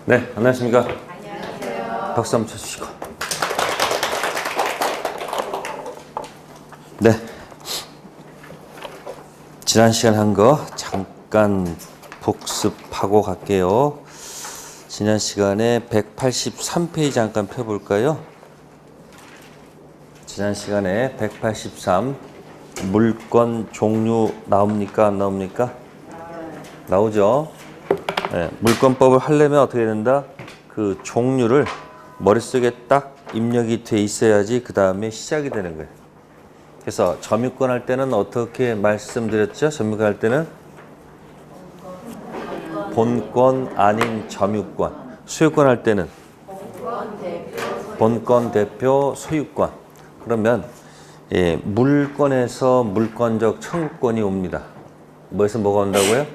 네, 안녕하십니까. 안녕하세요. 박수 한번 쳐주시고. 네. 지난 시간 한 거 잠깐 복습하고 갈게요. 지난 시간에 183페이지 잠깐 펴볼까요? 지난 시간에 183 물건 종류 나옵니까? 안 나옵니까? 나오죠. 네, 물건법을 하려면 어떻게 된다? 그 종류를 머릿속에 딱 입력이 돼 있어야지 그 다음에 시작이 되는 거예요. 그래서 점유권 할 때는 어떻게 말씀드렸죠? 점유권 할 때는 본권 아닌 점유권. 소유권 할 때는 본권 대표 소유권. 그러면 물건에서 물권적 청구권이 옵니다. 뭐에서 뭐가 온다고요?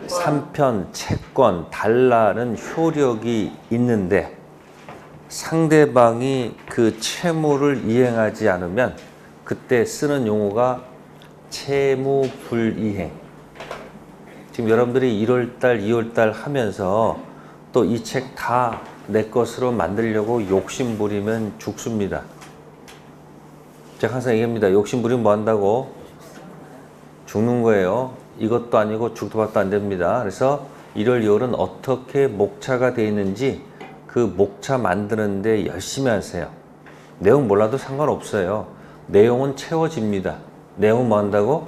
삼편, 채권, 달라는 효력이 있는데 상대방이 그 채무를 이행하지 않으면 그때 쓰는 용어가 채무불이행. 지금 여러분들이 1월달, 2월달 하면서 또 이 책 다 내 것으로 만들려고 욕심 부리면 죽습니다. 제가 항상 얘기합니다. 욕심 부리면 뭐 한다고? 죽는 거예요. 이것도 아니고 죽도 밥도 안 됩니다. 그래서 1월, 2월은 어떻게 목차가 되어 있는지 그 목차 만드는데 열심히 하세요. 내용 몰라도 상관없어요. 내용은 채워집니다. 내용은 뭐 한다고?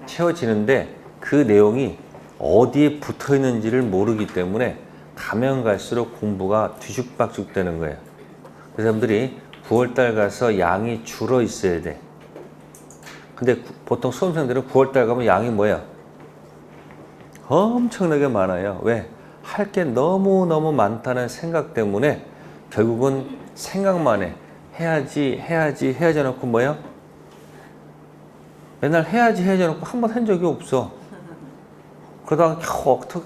채워지는데 그 내용이 어디에 붙어 있는지를 모르기 때문에 가면 갈수록 공부가 뒤죽박죽 되는 거예요. 그래서 여러분들이 9월달 가서 양이 줄어 있어야 돼. 근데 보통 수험생들은 9월달 가면 양이 뭐야? 엄청나게 많아요. 왜? 할 게 너무너무 많다는 생각 때문에 결국은 생각만 해. 해야지 해놓고 뭐야? 맨날 해야지 해놓고 한 번 한 적이 없어. 그러다가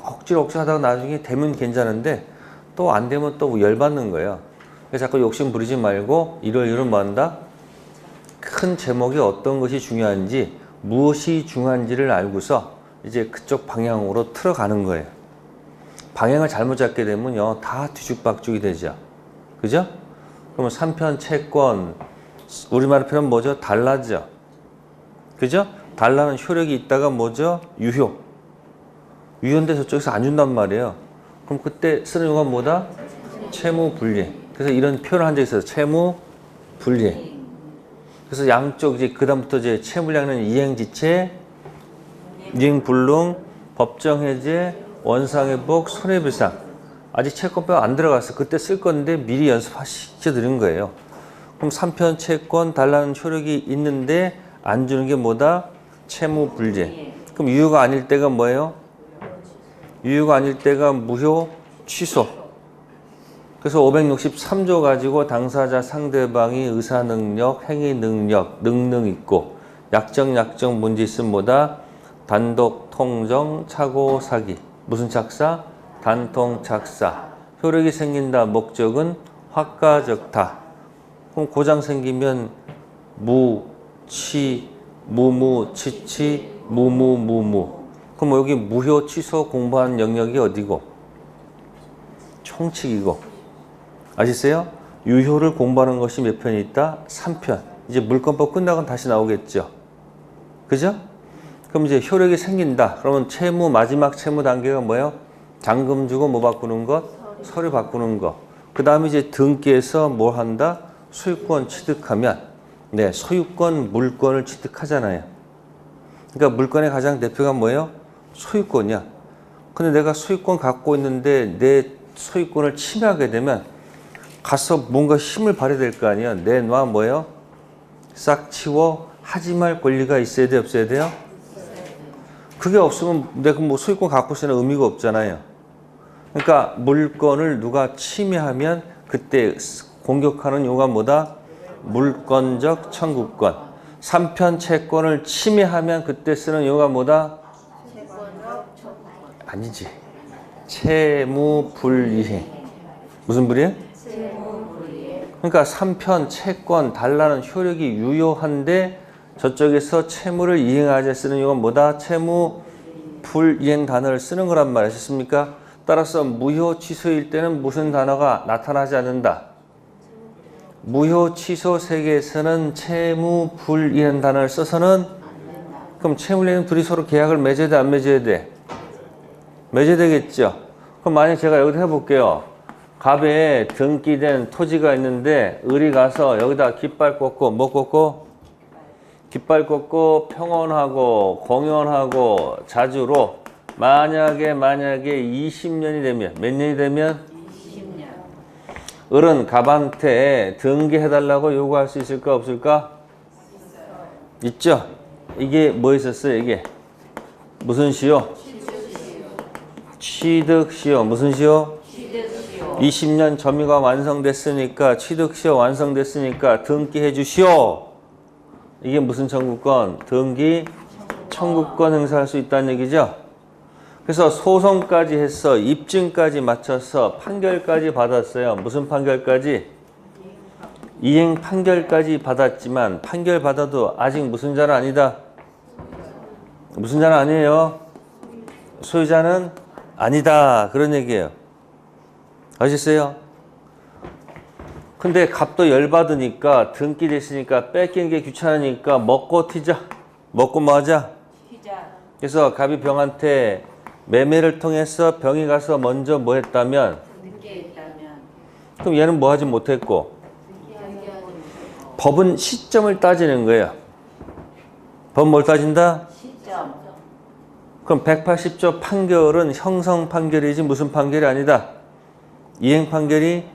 억지로 하다가 나중에 되면 괜찮은데 또 안 되면 또 열받는 거예요. 그래서 자꾸 욕심 부리지 말고 1월 1월 뭐 한다? 큰 제목이 어떤 것이 중요한지 무엇이 중요한지를 알고서 이제 그쪽 방향으로 틀어가는 거예요. 방향을 잘못 잡게 되면요 다 뒤죽박죽이 되죠. 그죠? 그러면 3편 채권 우리말로 표현 뭐죠? 달라죠. 그죠? 달라는 효력이 있다가 뭐죠? 유효. 유효인데 저쪽에서 안 준단 말이에요. 그럼 그때 쓰는 용어가 뭐다? 채무불이행. 그래서 이런 표현을 한 적이 있어요. 채무불이행. 그래서 양쪽 이제 그다음부터 이제 채무량은 이행지체, 이행불능, 법정해제, 원상회복, 손해배상. 아직 채권법 안 들어갔어. 그때 쓸 건데 미리 연습시켜 드린 거예요. 그럼 3편 채권 달라는 효력이 있는데 안 주는 게 뭐다? 채무불이행. 그럼 유효가 아닐 때가 뭐예요? 유효가 아닐 때가 무효, 취소. 그래서 563조 가지고 당사자 상대방이 의사능력, 행위능력, 능능 있고 약정 문제 있으면 뭐다? 단독, 통정, 착오, 사기. 무슨 착사? 단통, 착사. 효력이 생긴다. 목적은 화가적다. 그럼 고장 생기면 무, 치, 무무, 치치, 무무. 그럼 여기 무효, 취소 공부하는 영역이 어디고? 총칙이고. 아시세요? 유효를 공부하는 것이 몇 편이 있다? 3편. 이제 물건법 끝나고 다시 나오겠죠. 그죠? 그럼 이제 효력이 생긴다. 그러면 채무, 마지막 채무 단계가 뭐예요? 잔금 주고 뭐 바꾸는 것? 서류 바꾸는 것. 그 다음에 이제 등기에서 뭘 한다? 소유권 취득하면, 네, 소유권, 물권을 취득하잖아요. 그러니까 물건의 가장 대표가 뭐예요? 소유권이야. 근데 내가 소유권 갖고 있는데 내 소유권을 침해하게 되면 가서 뭔가 힘을 발휘해야 될 거 아니야. 내놔 뭐예요? 싹 치워 하지 말 권리가 있어야 돼, 없어야 돼요? 그게 없으면 내가 뭐 소유권 갖고 있으면 의미가 없잖아요. 그러니까 물건을 누가 침해하면 그때 공격하는 용어가 뭐다? 물권적 청구권. 3편 채권을 침해하면 그때 쓰는 용어가 뭐다? 아니지. 채무불이행. 무슨 불이행? 그러니까 3편 채권 달라는 효력이 유효한데 저쪽에서 채무를 이행하자 쓰는 용어가 뭐다? 채무불이행. 불이행 단어를 쓰는 거란 말이 아셨습니까? 따라서 무효 취소일 때는 무슨 단어가 나타나지 않는다. 무효 취소 세계에서는 채무 불이행 단어를 써서는 그럼 채무인은 둘이 서로 계약을 맺어야 돼, 안 맺어야 돼? 맺어야 되겠죠. 그럼 만약 제가 여기다 해볼게요. 갑에 등기된 토지가 있는데 을이 가서 여기다 깃발 꽂고 뭐 꽂고? 깃발 꽂고 평온하고 공연하고 자주로 만약에 20년이 되면 몇 년이 되면? 20년. 을은 갑한테 등기해달라고 요구할 수 있을까 없을까? 있죠. 이게 뭐 있었어요? 이게 무슨 시효? 취득시효. 무슨 시효? 20년 점유가 완성됐으니까 취득시효 완성됐으니까 등기해 주시오. 이게 무슨 청구권? 등기 청구권 행사할 수 있다는 얘기죠. 그래서 소송까지 해서 입증까지 마쳐서 판결까지 받았어요. 무슨 판결까지? 이행 판결까지 받았지만 판결 받아도 아직 무슨 자는 아니다. 무슨 자는 아니에요. 소유자는 아니다. 그런 얘기예요. 아셨어요? 근데 갑도 열받으니까 등기 됐으니까 뺏기는 게 귀찮으니까 먹고 튀자. 먹고 뭐 하자? 튀자. 그래서 갑이 병한테 매매를 통해서 병이 가서 먼저 뭐 했다면? 등기했다면. 그럼 얘는 뭐 하지 못했고? 법은 시점을 따지는 거예요. 법 뭘 따진다? 시점. 그럼 180조 판결은 형성 판결이지 무슨 판결이 아니다. 이행 판결이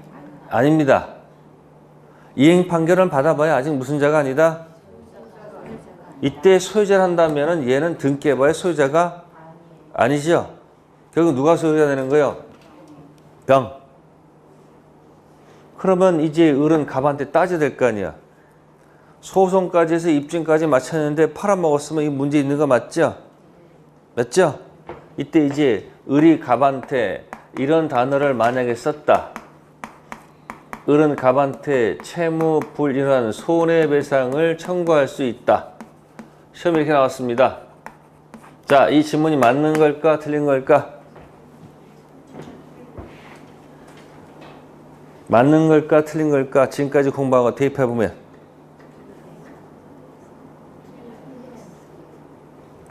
아닙니다. 이행 판결을 받아봐야 아직 무슨 자가 아니다. 이때 소유자를 한다면 얘는 등기해봐야 소유자가 아니죠. 결국 누가 소유자 되는 거예요? 병. 그러면 이제 을은 갑한테 따져야 될 거 아니야. 소송까지 해서 입증까지 마쳤는데 팔아먹었으면 이 문제 있는 거 맞죠? 맞죠? 이때 이제 을이 갑한테 이런 단어를 만약에 썼다. 을은 갑한테 채무 불이행한 손해배상을 청구할 수 있다. 시험에 이렇게 나왔습니다. 자, 이 질문이 맞는 걸까? 틀린 걸까? 맞는 걸까? 틀린 걸까? 지금까지 공부한 거 대입해보면.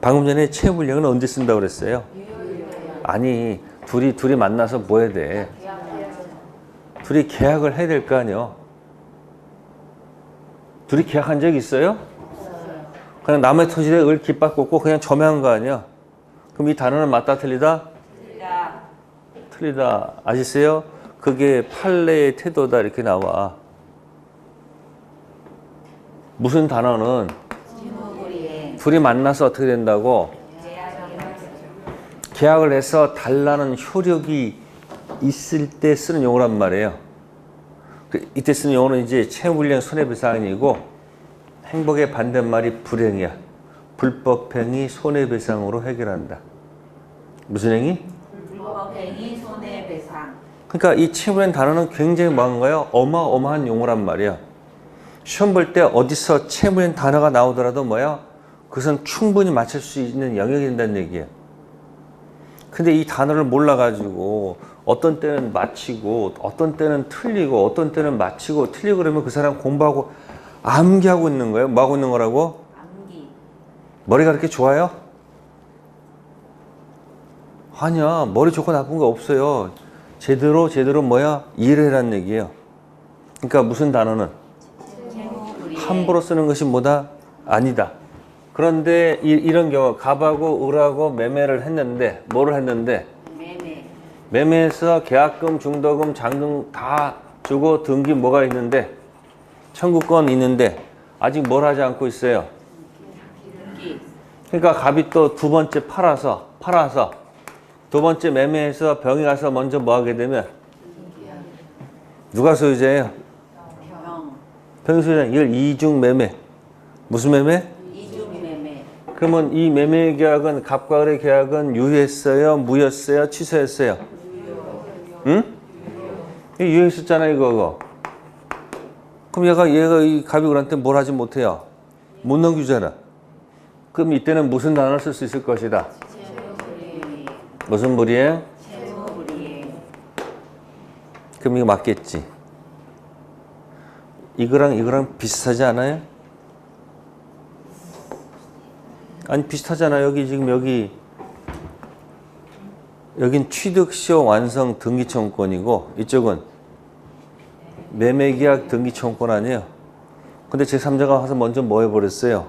방금 전에 채무불이행은 언제 쓴다고 그랬어요? 아니, 둘이 만나서 뭐 해야 돼? 둘이 계약을 해야 될 거 아니에요? 둘이 계약한 적 있어요? 그냥 남의 토지에 을 깃발 꽂고 그냥 점유한 거 아니야? 그럼 이 단어는 맞다 틀리다? 틀리다. 틀리다. 아시세요? 그게 판례의 태도다 이렇게 나와. 무슨 단어는 둘이 만나서 어떻게 된다고? 계약을 해서 달라는 효력이 있을 때 쓰는 용어란 말이에요. 이때 쓰는 용어는 이제 채무불이행 손해배상이고 행복의 반대말이 불행이야. 불법행위 손해배상으로 해결한다. 무슨 행위? 불법행위 손해배상. 그러니까 이 채무불이행 단어는 굉장히 뭐한가요? 어마어마한 용어란 말이야. 시험 볼 때 어디서 채무불이행 단어가 나오더라도 뭐야? 그것은 충분히 맞출 수 있는 영역이 된다는 얘기예요. 근데 이 단어를 몰라가지고 어떤 때는 맞히고 어떤 때는 틀리고 어떤 때는 맞히고 틀리고 그러면 그 사람 공부하고 암기하고 있는 거예요. 뭐 하고 있는 거라고? 암기. 머리가 그렇게 좋아요? 아니야. 머리 좋고 나쁜 거 없어요. 제대로 뭐야? 이해를 해라는 얘기예요. 그러니까 무슨 단어는? 함부로 쓰는 것이 뭐다? 아니다. 그런데 이런 경우 갑하고 을하고 매매를 했는데 뭐를 했는데? 매매에서 계약금, 중도금, 잔금 다 주고 등기 뭐가 있는데? 청구권 있는데 아직 뭘 하지 않고 있어요? 그러니까 갑이 또 두 번째 팔아서 두 번째 매매에서 병이 가서 먼저 뭐 하게 되면 누가 소유자예요? 병이 소유자. 이걸 이중 매매. 무슨 매매? 이중 매매. 그러면 이 매매 계약은 갑과 을의 계약은 유효했어요? 무효했어요? 취소했어요? 응? 유효했었잖아요, 이거. 그럼 얘가 이 갑이 을한테 뭘 하지 못해요? 못 넘기잖아. 그럼 이때는 무슨 단어를 쓸 수 있을 것이다? 무슨 불이행? 채무 불이행. 그럼 이거 맞겠지? 이거랑 비슷하지 않아요? 아니 비슷하잖아. 여기 지금 여긴 취득시효 완성 등기청구권이고 이쪽은 매매계약 등기청구권 아니에요? 근데 제3자가 와서 먼저 뭐 해버렸어요?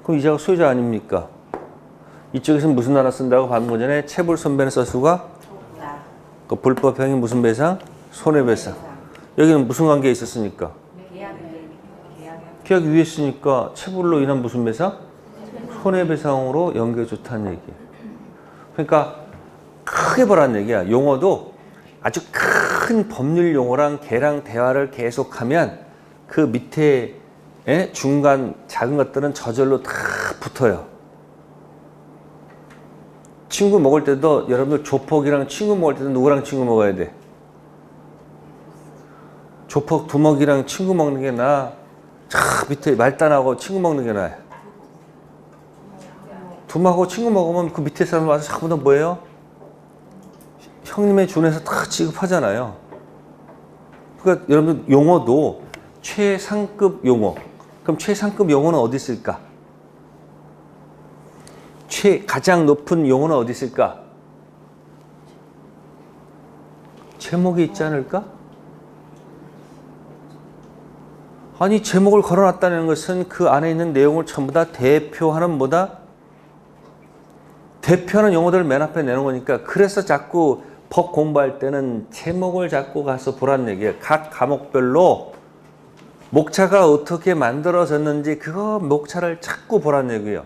그럼 이자가 소유자 아닙니까? 이쪽에서는 무슨 하나 쓴다고 방금 전에 체불 손배는 서수가 그 불법행위 무슨 배상? 손해배상. 여기는 무슨 관계에 있었으니까? 계약 위에 있으니까 체불로 인한 무슨 배상? 손해배상으로 연결 좋다는 얘기예요. 그러니까 크게 보라는 얘기야. 용어도 아주 큰 법률 용어랑 걔랑 대화를 계속하면 그 밑에 중간 작은 것들은 저절로 다 붙어요. 친구 먹을 때도 여러분들 조폭이랑 친구 먹을 때도 누구랑 친구 먹어야 돼? 조폭 두먹이랑 친구 먹는 게 나아? 저 밑에 말단하고 친구 먹는 게 나아요. 두먹하고 친구 먹으면 그 밑에 사람 와서 자꾸 다 뭐예요? 형님의 준에서 다 취급하잖아요. 그러니까 여러분들 용어도 최상급 용어. 그럼 최상급 용어는 어디 있을까? 가장 높은 용어는 어디 있을까? 제목에 있지 않을까? 아니 제목을 걸어놨다는 것은 그 안에 있는 내용을 전부 다 대표하는 뭐다? 대표하는 용어들을 맨 앞에 내는 거니까 그래서 자꾸 법 공부할 때는 제목을 자꾸 가서 보라는 얘기예요. 각 과목별로 목차가 어떻게 만들어졌는지 그거 목차를 자꾸 보라는 얘기예요.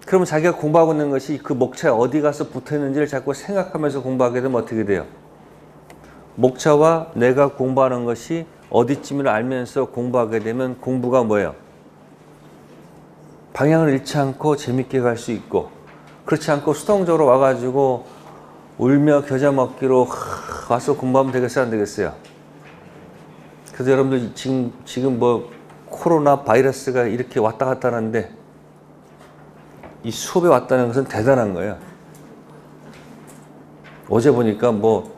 그러면 자기가 공부하고 있는 것이 그 목차에 어디 가서 붙어있는지를 자꾸 생각하면서 공부하게 되면 어떻게 돼요? 목차와 내가 공부하는 것이 어디쯤을 알면서 공부하게 되면 공부가 뭐예요? 방향을 잃지 않고 재밌게 갈 수 있고 그렇지 않고 수동적으로 와가지고 울며 겨자 먹기로 와서 공부하면 되겠어요? 안 되겠어요? 그래서 여러분들 지금 뭐 코로나 바이러스가 이렇게 왔다 갔다 하는데 이 수업에 왔다는 것은 대단한 거예요. 어제 보니까 뭐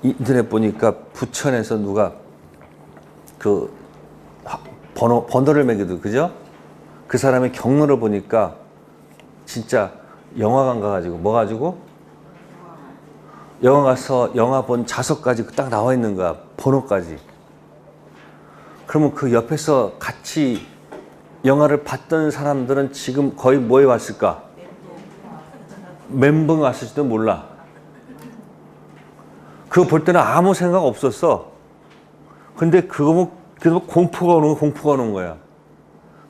인터넷 보니까 부천에서 누가 그 번호를 매기도 그죠? 그 사람의 경로를 보니까 진짜 영화관 가가지고 뭐 가지고 영화 가서 영화 본 좌석까지 딱 나와 있는 거야. 번호까지. 그러면 그 옆에서 같이 영화를 봤던 사람들은 지금 거의 뭐에 왔을까? 멘붕 왔을지도 몰라. 그거 볼 때는 아무 생각 없었어. 근데 그거 공포가 오는 거야.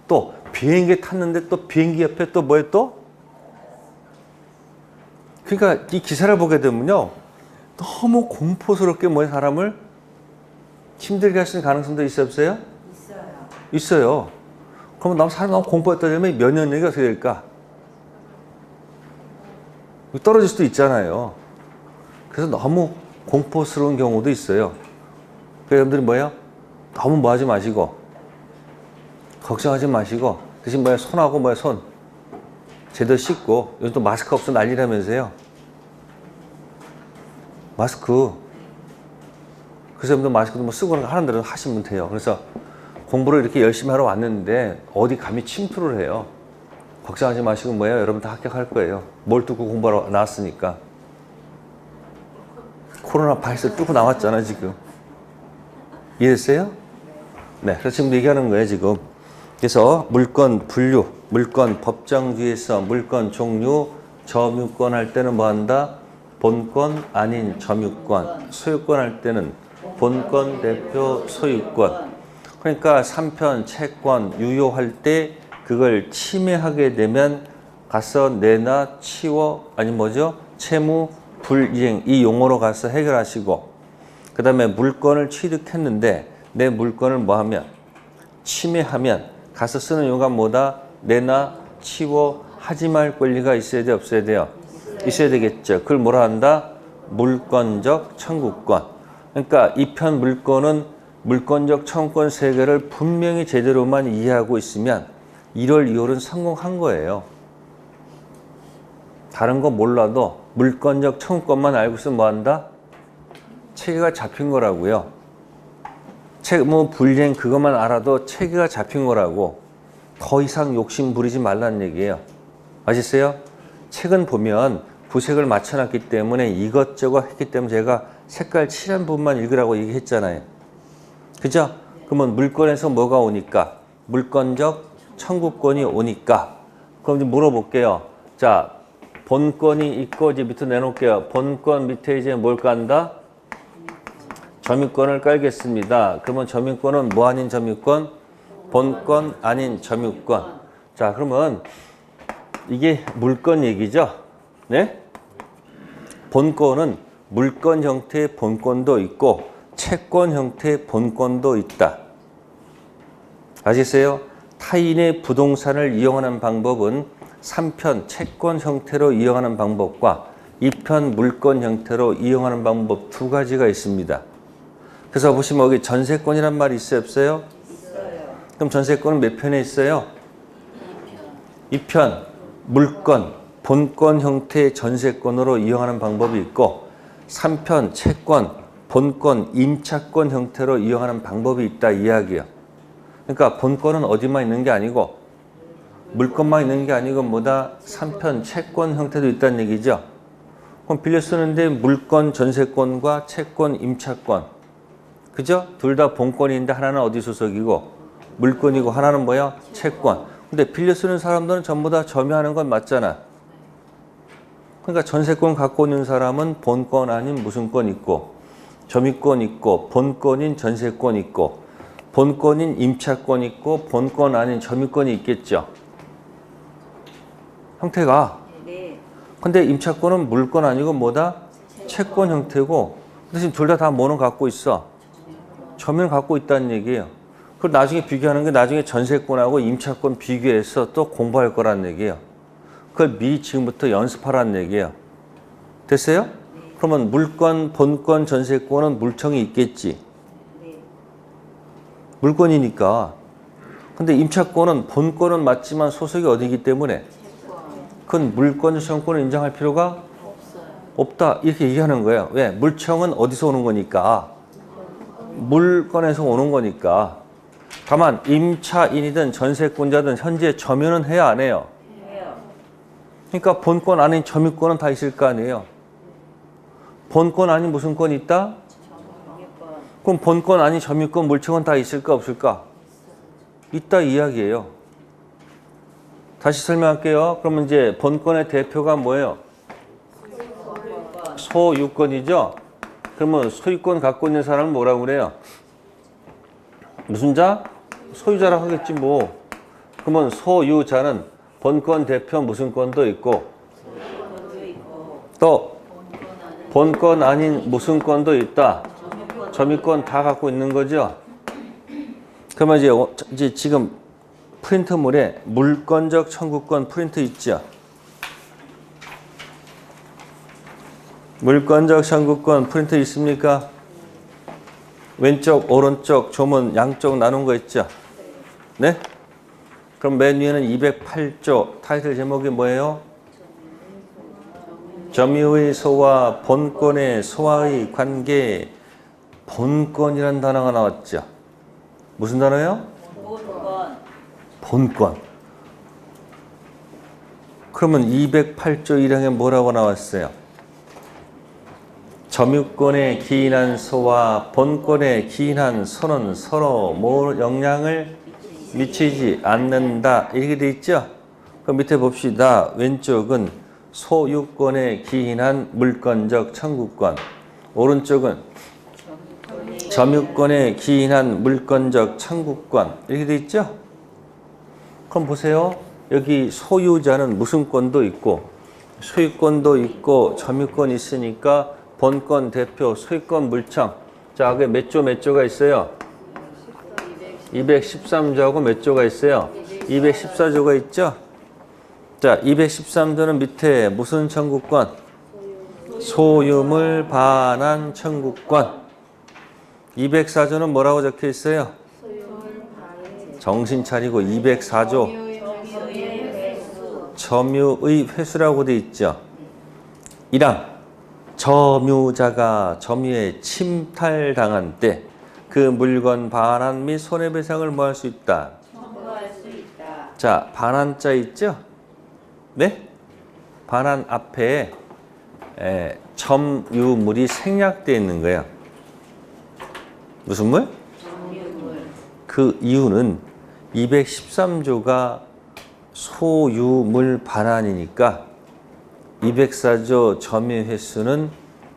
또 비행기 탔는데 또 비행기 옆에 또 뭐에 또? 그러니까 이 기사를 보게 되면요. 너무 공포스럽게 뭐 사람을 힘들게 할 수 있는 가능성도 있어요, 없어요? 있어요. 그러면 사람이 너무 공포했다 그러면 면역력이 어떻게 될까? 떨어질 수도 있잖아요. 그래서 너무 공포스러운 경우도 있어요. 그래서 여러분들이 뭐예요? 너무 뭐 하지 마시고 걱정하지 마시고 대신 뭐야 손하고 뭐야 손 제대로 씻고 요즘 또 마스크 없어 난리라면서요. 마스크 그래서 여러분들 마스크도 뭐 쓰고 하는 대로 하시면 돼요. 그래서 공부를 이렇게 열심히 하러 왔는데 어디 감히 침투를 해요. 걱정하지 마시고 뭐예요? 여러분 다 합격할 거예요. 뭘 뚫고 공부하러 나왔으니까. 코로나 바이러스 뚫고 나왔잖아 지금. 이해됐어요? 네, 그래서 지금 얘기하는 거예요 지금. 그래서 물건 분류, 물건 법정주의에서 물건 종류, 점유권 할 때는 뭐 한다? 본권 아닌 점유권, 소유권 할 때는 본권 대표 소유권. 그러니까 3편 채권 유효할 때 그걸 침해하게 되면 가서 내나 치워 아니 뭐죠? 채무 불이행 이 용어로 가서 해결하시고 그 다음에 물건을 취득했는데 내 물건을 뭐 하면 침해하면 가서 쓰는 용어가 뭐다? 내나 치워 하지 말 권리가 있어야 돼 없어야 돼요? 있어야 되겠죠. 그걸 뭐라 한다? 물권적 청구권. 그러니까 이 편 물건은 물권적 청구권 세 개를 분명히 제대로만 이해하고 있으면 1월 2월은 성공한 거예요. 다른 거 몰라도 물권적 청구권만 알고 있으면 뭐한다? 체계가 잡힌 거라고요. 채무 불이행 그것만 알아도 체계가 잡힌 거라고. 더 이상 욕심 부리지 말라는 얘기예요. 아시겠어요? 책은 보면 부색을 맞춰놨기 때문에 이것저것 했기 때문에 제가 색깔 칠한 부분만 읽으라고 얘기했잖아요. 그죠? 그러면 물권에서 뭐가 오니까? 물권적 청구권이 오니까. 그럼 이제 물어볼게요. 자, 본권이 있고 이제 밑에 내놓을게요. 본권 밑에 이제 뭘 깐다? 점유권을 깔겠습니다. 그러면 점유권은 뭐 아닌 점유권? 본권 아닌 점유권. 자, 그러면 이게 물권 얘기죠? 네? 본권은 물권 형태의 본권도 있고 채권 형태의 본권도 있다. 아시겠어요? 타인의 부동산을 이용하는 방법은 3편 채권 형태로 이용하는 방법과 2편 물권 형태로 이용하는 방법 두 가지가 있습니다. 그래서 보시면 여기 전세권이란 말이 있어요, 없어요? 있어요. 그럼 전세권은 몇 편에 있어요? 2편. 물권, 본권 형태의 전세권으로 이용하는 방법이 있고 3편 채권, 본권, 임차권 형태로 이용하는 방법이 있다 이야기예요. 그러니까 본권은 어디만 있는 게 아니고 물권만 있는 게 아니고 뭐다? 3편 채권 형태도 있다는 얘기죠. 그럼 빌려 쓰는데 물권, 전세권과 채권, 임차권. 그죠? 둘 다 본권인데 하나는 어디 소속이고 물권이고 하나는 뭐야? 채권. 근데 빌려 쓰는 사람들은 전부 다 점유하는 건 맞잖아. 그러니까 전세권 갖고 있는 사람은 본권 아닌 무슨 권 있고 점유권 있고 본권인 전세권 있고 본권인 임차권 있고 본권 아닌 점유권이 있겠죠. 형태가. 근데 임차권은 물권 아니고 뭐다? 채권 형태고 근데 지금 둘 다 뭐는 갖고 있어? 점유를 갖고 있다는 얘기예요. 그걸 나중에 비교하는 게 나중에 전세권하고 임차권 비교해서 또 공부할 거란 얘기예요. 그걸 미리 지금부터 연습하라는 얘기예요. 됐어요? 그러면 물권, 본권, 전세권은 물청이 있겠지. 물권이니까. 근데 임차권은 본권은 맞지만 소속이 어디이기 때문에 그건 물권, 전세권을 인정할 필요가 없다. 이렇게 얘기하는 거예요. 왜? 물청은 어디서 오는 거니까. 물권에서 오는 거니까. 다만 임차인이든 전세권자든 현재 점유는 해야 안 해요? 그러니까 본권 아닌 점유권은 다 있을 거 아니에요. 본권 아닌 무슨 권이 있다? 그럼 본권 아닌 점유권 물청은 다 있을까 없을까? 있다 이야기예요. 다시 설명할게요. 그러면 이제 본권의 대표가 뭐예요? 소유권이죠? 그러면 소유권 갖고 있는 사람은 뭐라고 그래요? 무슨 자? 소유자라고 하겠지 뭐. 그러면 소유자는 본권 대표 무슨 권도 있고 또 본권 아닌 무슨 권도 있다. 점유권 다 갖고 있는 거죠. 그러면 이제 지금 프린트물에 물권적 청구권 프린트 있죠. 물권적 청구권 프린트 있습니까? 왼쪽, 오른쪽, 조문 양쪽 나눈 거 있죠? 네? 그럼 맨 위에는 208조 타이틀 제목이 뭐예요? 점유의 소와 본권의 소와의 관계. 본권이라는 단어가 나왔죠? 무슨 단어예요? 본권. 그러면 208조 1항에 뭐라고 나왔어요? 점유권에 기인한 소와 본권에 기인한 소는 서로 영향을 미치지 않는다. 이렇게 돼 있죠? 그럼 밑에 봅시다. 왼쪽은 소유권에 기인한 물권적 청구권. 오른쪽은 점유권에 기인한 물권적 청구권. 이렇게 돼 있죠? 그럼 보세요. 여기 소유자는 무슨 권도 있고 소유권도 있고 점유권이 있으니까 본권 대표 소유권 물청. 자, 그게 몇 조가 있어요? 213조하고 몇 조가 있어요? 214조가 있죠? 자, 213조는 밑에 무슨 청구권? 소유물 반환 청구권. 204조는 뭐라고 적혀 있어요? 정신 차리고 204조. 점유의 회수라고 돼 있죠? 1항 점유자가 점유에 침탈당한 때 그 물건 반환 및 손해배상을 뭐 할 수 있다? 청구할 수 있다. 자, 반환자 있죠? 네? 반환 앞에 점유물이 생략되어 있는 거예요. 무슨 물? 점유물. 그 이유는 213조가 소유물 반환이니까 204조 점유 횟수는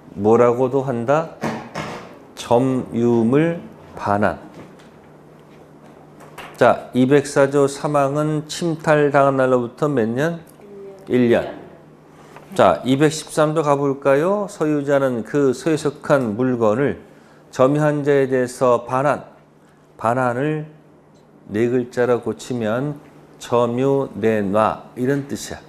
뭐라고도 한다? 점유물 반환. 자, 204조 3항은 침탈당한 날로부터 몇 년? 1년. 자, 213조 가볼까요? 소유자는 그 소유에 속한 물건을 점유한 자에 대해서 반환을 네 글자로 고치면 점유 내놔 이런 뜻이야.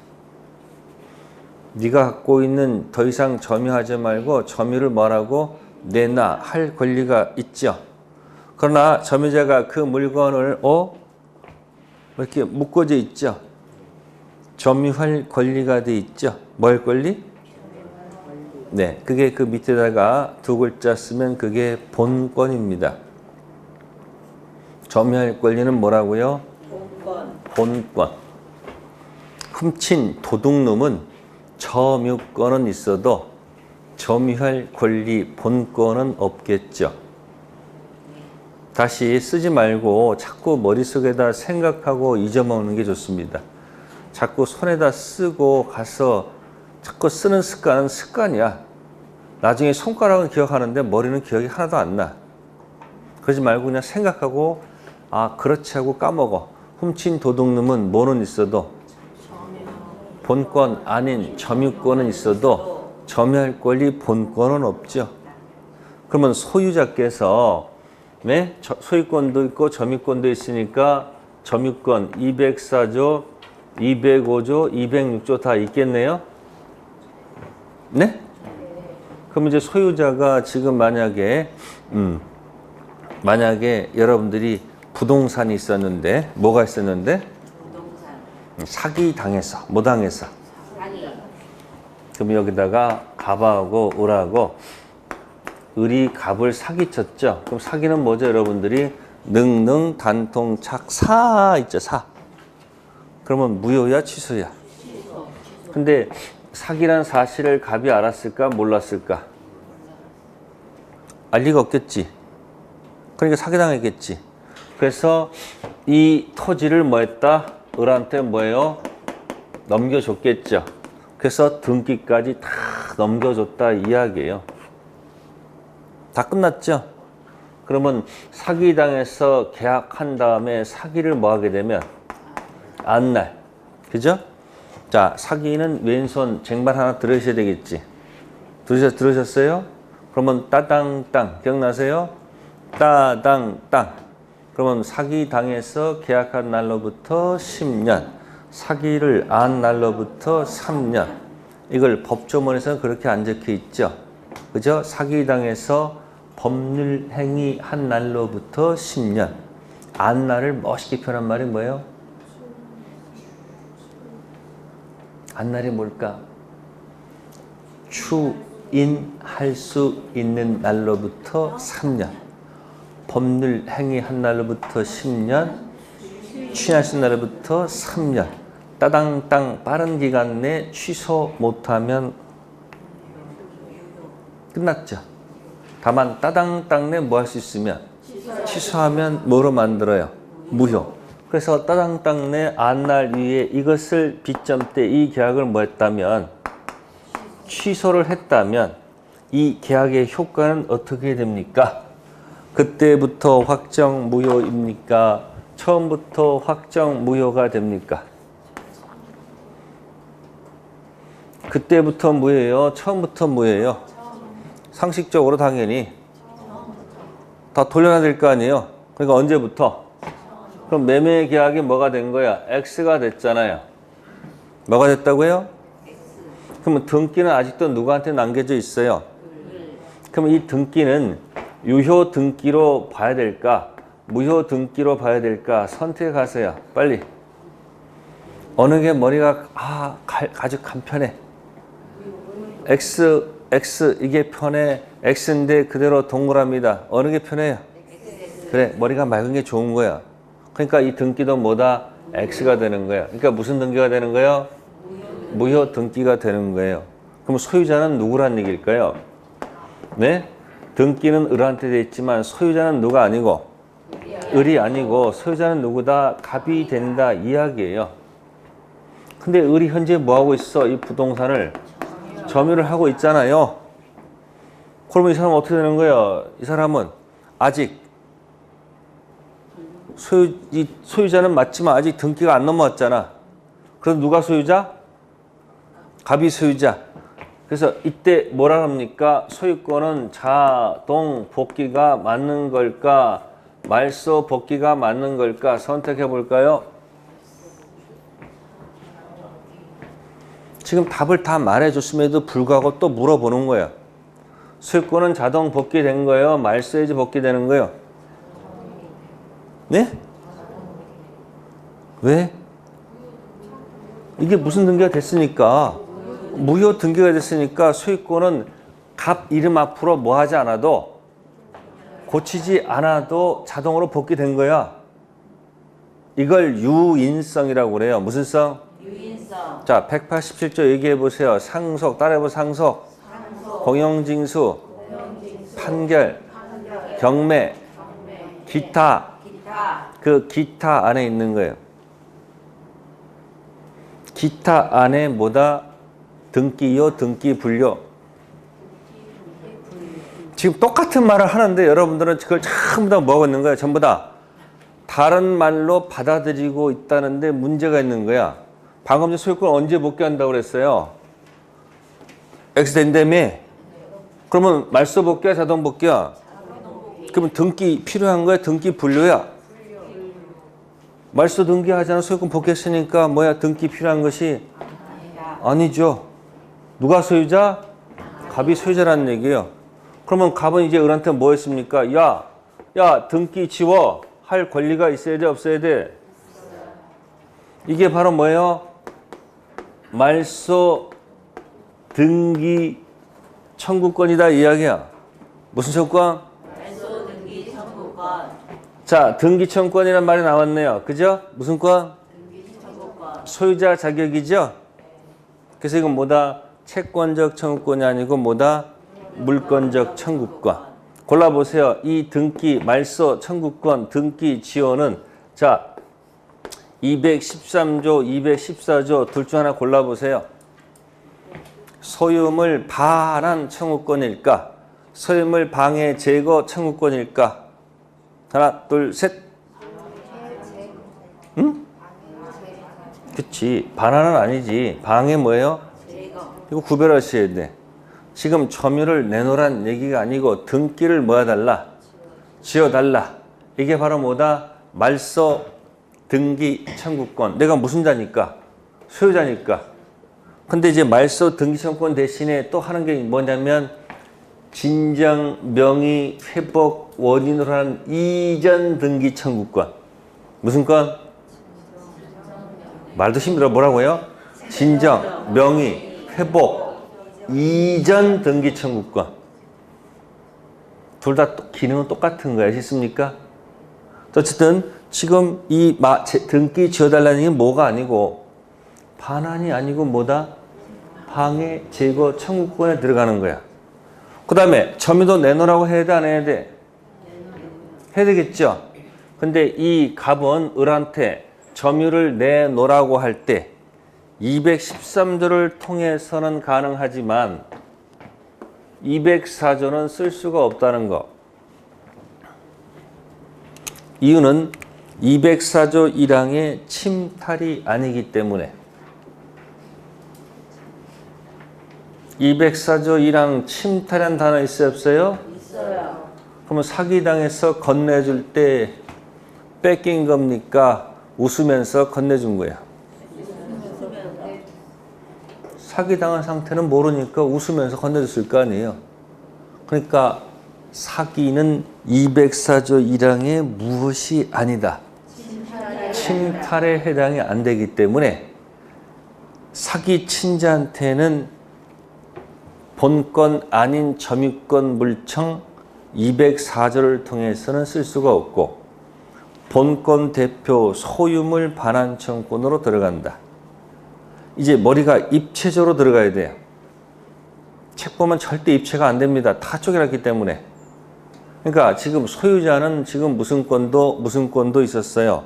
네가 갖고 있는 더 이상 점유하지 말고 점유를 뭐라고? 내놔 할 권리가 있죠. 그러나 점유자가 그 물건을 이렇게 묶어져 있죠. 점유할 권리가 돼 있죠. 뭘 권리? 네, 그게 그 밑에다가 두 글자 쓰면 그게 본권입니다. 점유할 권리는 뭐라고요? 본권. 훔친 도둑놈은 점유권은 있어도 점유할 권리, 본권은 없겠죠. 다시 쓰지 말고 자꾸 머릿속에다 생각하고 잊어먹는 게 좋습니다. 자꾸 손에다 쓰고 가서 자꾸 쓰는 습관은 습관이야. 나중에 손가락은 기억하는데 머리는 기억이 하나도 안 나. 그러지 말고 그냥 생각하고 아 그렇지 하고 까먹어. 훔친 도둑놈은 뭐는 있어도 본권 아닌 점유권은 있어도 점유할 권리 본권은 없죠. 그러면 소유자께서 네? 소유권도 있고 점유권도 있으니까 점유권 204조, 205조, 206조 다 있겠네요? 네? 그럼 이제 소유자가 지금 만약에 여러분들이 부동산이 있었는데 뭐가 있었는데? 부동산. 사기 당해서 뭐 당해서? 사기. 그럼 여기다가 갑하고 을하고 을이 갑을 사기쳤죠. 그럼 사기는 뭐죠, 여러분들이? 능능 단통착 사 있죠, 사. 그러면 무효야, 취소야? 취소. 근데 사기란 사실을 갑이 알았을까, 몰랐을까? 알 리가 없겠지. 그러니까 사기당했겠지. 그래서 이 토지를 뭐 했다? 을한테 뭐예요? 넘겨줬겠죠. 그래서 등기까지 다 넘겨줬다 이 이야기예요. 다 끝났죠? 그러면 사기당해서 계약한 다음에 사기를 뭐 하게 되면 안날. 그죠? 자, 사기는 왼손 쟁반 하나 들으셔야 되겠지. 들으셨어요? 그러면 따당땅 기억나세요? 따당땅. 그러면 사기당해서 계약한 날로부터 10년, 사기를 안 날로부터 3년. 이걸 법조문에서는 그렇게 안 적혀 있죠. 그죠? 사기당해서 법률 행위한 날로부터 10년. 안 날을 멋있게 표현한 말이 뭐예요? 안 날이 뭘까? 추인할 수 있는 날로부터 3년. 법률 행위한 날로부터 10년, 취할 수 있는 날로부터 3년. 따당땅 빠른 기간 내 취소 못하면 끝났죠. 다만 따당땅 내 뭐 할 수 있으면 취소하면 뭐로 만들어요? 무효. 그래서 따당땅 내 안날 위에 이것을 비점때 이 계약을 뭐 했다면 취소를 했다면 이 계약의 효과는 어떻게 됩니까? 그때부터 확정 무효입니까? 처음부터 확정 무효가 됩니까? 그때부터 무효예요? 처음부터 무효예요? 상식적으로 당연히 다 돌려놔야 될 거 아니에요? 그러니까 언제부터? 그럼 매매 계약이 뭐가 된 거야? X가 됐잖아요. 뭐가 됐다고요? 그러면 등기는 아직도 누구한테 남겨져 있어요? 그럼 이 등기는 유효 등기로 봐야 될까? 무효 등기로 봐야 될까? 선택하세요. 빨리. 어느 게 머리가 아주 간편해. X 이게 편해. X인데 그대로 동그랍니다. 어느 게 편해요? 그래, 머리가 맑은 게 좋은 거야. 그러니까 이 등기도 뭐다? X가 되는 거야. 그러니까 무슨 등기가 되는 거예요? 무효 등기가 되는 거예요. 그럼 소유자는 누구란 얘기일까요? 네? 등기는 을한테 돼 있지만 소유자는 누가 아니고 을이 아니고 소유자는 누구다? 갑이 된다 이야기예요. 근데 을이 현재 뭐 하고 있어? 이 부동산을 점유를 하고 있잖아요. 그러면 이 사람은 어떻게 되는 거예요? 이 사람은 아직 소유자는 맞지만 아직 등기가 안 넘어왔잖아. 그래서 누가 소유자? 갑이 소유자. 그래서 이때 뭐라 합니까? 소유권은 자동 복귀가 맞는 걸까? 말소 복귀가 맞는 걸까? 선택해 볼까요? 지금 답을 다 말해줬음에도 불구하고 또 물어보는 거예요. 소유권은 자동 복귀된 거예요? 말소해지 복귀되는 거예요? 네? 왜? 이게 무슨 등기가 됐으니까 무효 등기가 됐으니까 소유권은 갑 이름 앞으로 뭐 하지 않아도 고치지 않아도 자동으로 복귀된 거야. 이걸 유인성이라고 그래요. 무슨 성? 유인성. 자, 187조 얘기해 보세요. 상속, 따라해보 상속, 공영징수, 판결, 경매, 기타. 그 기타 안에 있는 거예요. 기타 안에 뭐다? 등기요, 등기 분료. 지금 똑같은 말을 하는데 여러분들은 그걸 전부 다 뭐하고 있는 거야? 전부 다 다른 말로 받아들이고 있다는데 문제가 있는 거야. 방금 전 소유권 언제 복귀한다고 그랬어요? X 된다며? 그러면 말소 복귀야, 자동 복귀야? 그러면 등기 필요한 거야? 등기 분료야? 말소 등기하잖아. 소유권 복귀했으니까 뭐야? 등기 필요한 것이 아니죠. 누가 소유자? 갑이 소유자라는 얘기예요. 그러면 갑은 이제 을한테 뭐 했습니까? 야, 등기 지워. 할 권리가 있어야 돼, 없어야 돼? 이게 바로 뭐예요? 말소 등기 청구권이다 이야기야. 무슨 청구권? 말소 등기 청구권. 자, 등기 청구권이라는 말이 나왔네요. 그죠? 무슨 권? 등기 청구권. 소유자 자격이죠? 그래서 이건 뭐다? 채권적 청구권이 아니고 뭐다? 물권적 청구권. 골라보세요. 이 등기, 말소, 청구권, 등기, 지원은 자 213조, 214조 둘 중 하나 골라보세요. 소유물 반환 청구권일까? 소유물 방해 제거 청구권일까? 하나, 둘, 셋. 응? 그치. 반환은 아니지. 방해 뭐예요? 제거. 이거 구별하셔야 돼. 지금 점유를 내놓으란 얘기가 아니고 등기를 뭐 해달라? 지어달라. 이게 바로 뭐다? 말소 등기 청구권. 내가 무슨 자니까? 소유자니까. 근데 이제 말소 등기 청구권 대신에 또 하는 게 뭐냐면 진정 명의 회복 원인으로 하는 이전 등기 청구권. 무슨 건? 말도 힘들어. 뭐라고요? 진정 명의 회복 이전 등기 청구권. 둘 다 기능은 똑같은 거야. 아시겠습니까? 어쨌든 지금 이 등기 지어달라는 게 뭐가 아니고 반환이 아니고 뭐다? 방해 제거 청구권에 들어가는 거야. 그 다음에 점유도 내놓으라고 해야 돼, 안 해야 돼? 해야 되겠죠? 근데 이 갑은 을한테 점유를 내놓으라고 할 때 213조를 통해서는 가능하지만 204조는 쓸 수가 없다는 거. 이유는 204조 1항의 침탈이 아니기 때문에. 204조 1항 침탈이라는 단어 있어요, 없어요? 있어요. 그러면 사기당해서 건네줄 때 뺏긴 겁니까? 웃으면서 건네준 거야. 사기당한 상태는 모르니까 웃으면서 건네줬을 거 아니에요. 그러니까 사기는 204조 1항의 무엇이 아니다. 침탈에 해당이 안 되기 때문에 사기 친자한테는 본권 아닌 점유권 물청 204조를 통해서는 쓸 수가 없고 본권 대표 소유물 반환 청구권으로 들어간다. 이제 머리가 입체적으로 들어가야 돼요. 책 보면 절대 입체가 안 됩니다. 다 쪼개놨기 때문에. 그러니까 지금 소유자는 지금 무슨 권도 있었어요.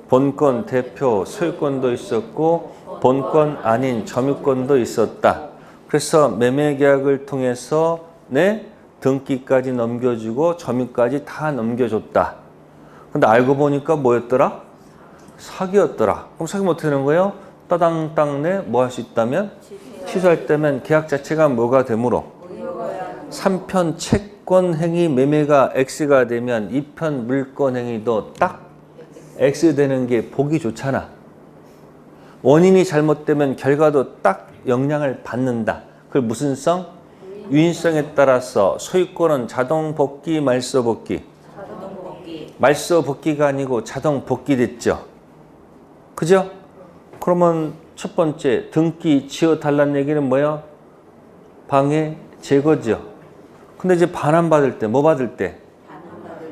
본권 대표 소유권도 있었고 본권 아닌 점유권도 있었다. 그래서 매매계약을 통해서 등기까지 넘겨주고 점유까지 다 넘겨줬다. 근데 알고 보니까 뭐였더라? 사기였더라. 그럼 사기면 어떻게 되는 거예요? 따당땅 뭐 할 수 있다면? 취소할 때면 계약 자체가 뭐가 되므로? 3편 채권 행위 매매가 X가 되면 2편 물권 행위도 딱 X 되는 게 보기 좋잖아. 원인이 잘못되면 결과도 딱 영향을 받는다. 그걸 무슨 성? 유인성에 따라서 소유권은 자동 복귀, 말소 복귀. 자동 복귀. 말소 복귀가 아니고 자동 복귀 됐죠. 그죠? 그러면 첫 번째 등기 지워달라는 얘기는 뭐야? 방해 제거죠. 근데 이제 반환받을 때 뭐 받을 때?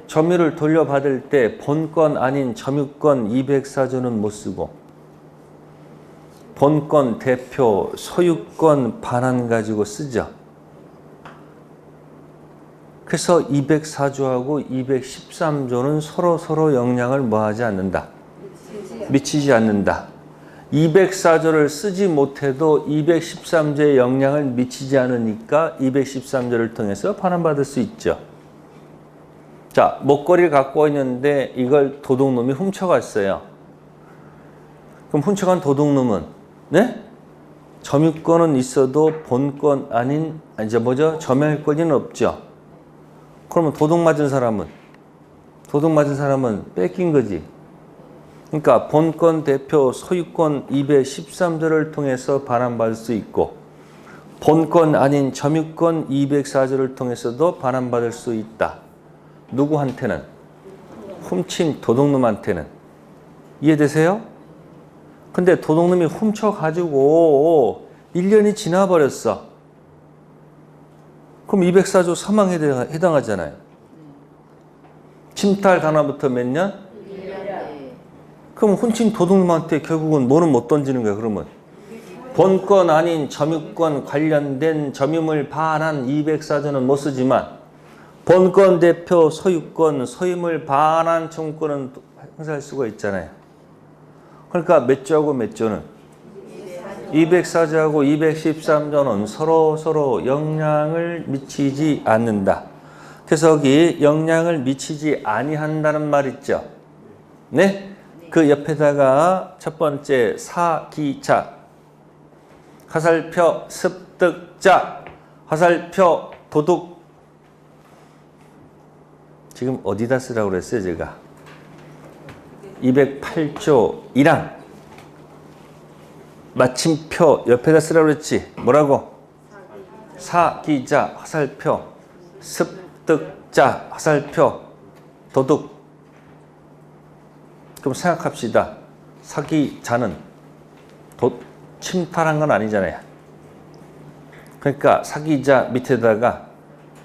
점유를 돌려받을 때 본권 아닌 점유권 204조는 못 쓰고 본권 대표 소유권 반환 가지고 쓰죠. 그래서 204조하고 213조는 서로 영향을 뭐하지 않는다. 미치지 않는다. 204조를 쓰지 못해도 213조에 영향을 미치지 않으니까 213조를 통해서 반환받을 수 있죠. 자, 목걸이를 갖고 있는데 이걸 도둑놈이 훔쳐갔어요. 그럼 훔쳐간 도둑놈은 점유권은 있어도 본권 아닌 점유권은 없죠. 그러면 도둑 맞은 사람은 뺏긴 거지. 그러니까 본권 대표 소유권 213조를 통해서 반환받을 수 있고 본권 아닌 점유권 204조를 통해서도 반환받을 수 있다. 누구한테는? 훔친 도둑놈한테는. 이해되세요? 근데 도둑놈이 훔쳐가지고 1년이 지나버렸어. 그럼 204조 사망에 해당하잖아요. 침탈 당한부터 몇 년? 1년. 그럼 훔친 도둑놈한테 결국은 뭐는 못 던지는 거야, 그러면? 본권 아닌 점유권 관련된 점유물 반환 204조는 못 쓰지만 본권 대표 소유권, 소유물 반환 청구권은 행사할 수가 있잖아요. 그러니까 몇 조하고 몇 조는? 204조하고 213조는 서로 영향을 미치지 않는다. 그래서 여기 영향을 미치지 아니한다는 말 있죠. 네? 그 옆에다가 첫 번째 사기자, 화살표 습득자, 화살표 도둑. 지금 어디다 쓰라고 그랬어요, 제가? 208조 1항. 마침표 옆에다 쓰라고 그랬지. 뭐라고? 사기자, 화살표, 습득자, 화살표, 도둑. 그럼 생각합시다. 사기자는 침탈한 건 아니잖아요. 그러니까 사기자 밑에다가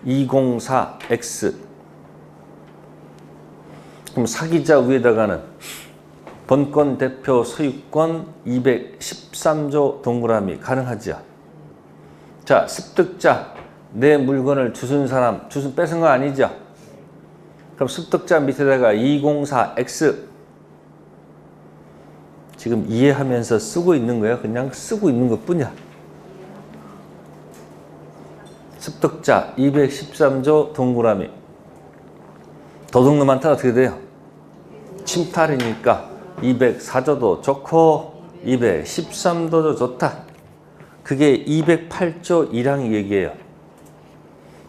204X. 그럼 사기자 위에다가는 본권 대표 소유권 213조 동그라미 가능하죠. 자, 습득자, 내 물건을 주순 사람, 뺏은 거 아니죠. 그럼 습득자 밑에다가 204X. 지금 이해하면서 쓰고 있는 거야? 그냥 쓰고 있는 것 뿐이야. 습득자 213조 동그라미. 도둑놈한테 어떻게 돼요? 침탈이니까 204조도 좋고 213조도 좋다. 그게 208조 1항 얘기예요.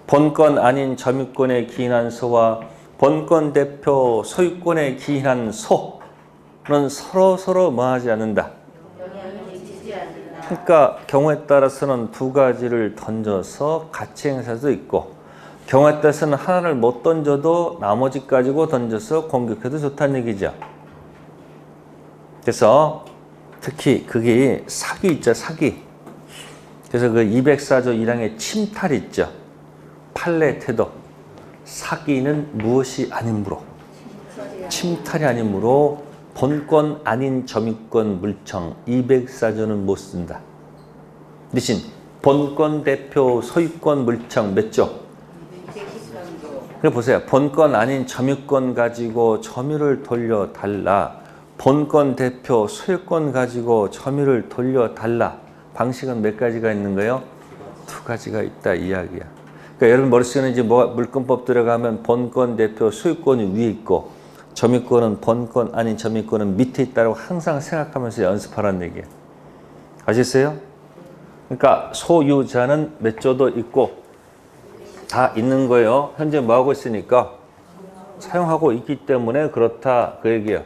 본권 아닌 점유권에 기인한 소와 본권 대표 소유권에 기인한 소는 서로 뭐하지 않는다. 영향을 미치지 않는다. 그러니까 경우에 따라서는 두 가지를 던져서 같이 행사할 수도 있고 경우에 따라서는 하나를 못 던져도 나머지 가지고 던져서 공격해도 좋다는 얘기죠. 그래서 특히 그게 사기 있죠, 사기. 그래서 그 204조 1항의 침탈 있죠. 판례 태도. 사기는 무엇이 아니므로. 침탈이 아니므로 본권 아닌 점유권 물청 204조는 못 쓴다. 대신 본권 대표 소유권 물청 몇 조? 213조. 그래 보세요. 본권 아닌 점유권 가지고 점유를 돌려달라. 본권 대표 소유권 가지고 점유를 돌려달라. 방식은 몇 가지가 있는 거예요? 두 가지가 있다 이야기야. 그러니까 여러분 머릿속에는 이제 물권법 들어가면 본권 대표 소유권이 위에 있고 점유권은 본권 아닌 점유권은 밑에 있다고 항상 생각하면서 연습하라는 얘기예요. 아시겠어요? 그러니까 소유자는 몇 조도 있고 다 있는 거예요. 현재 뭐 하고 있으니까 사용하고 있기 때문에 그렇다 그 얘기예요.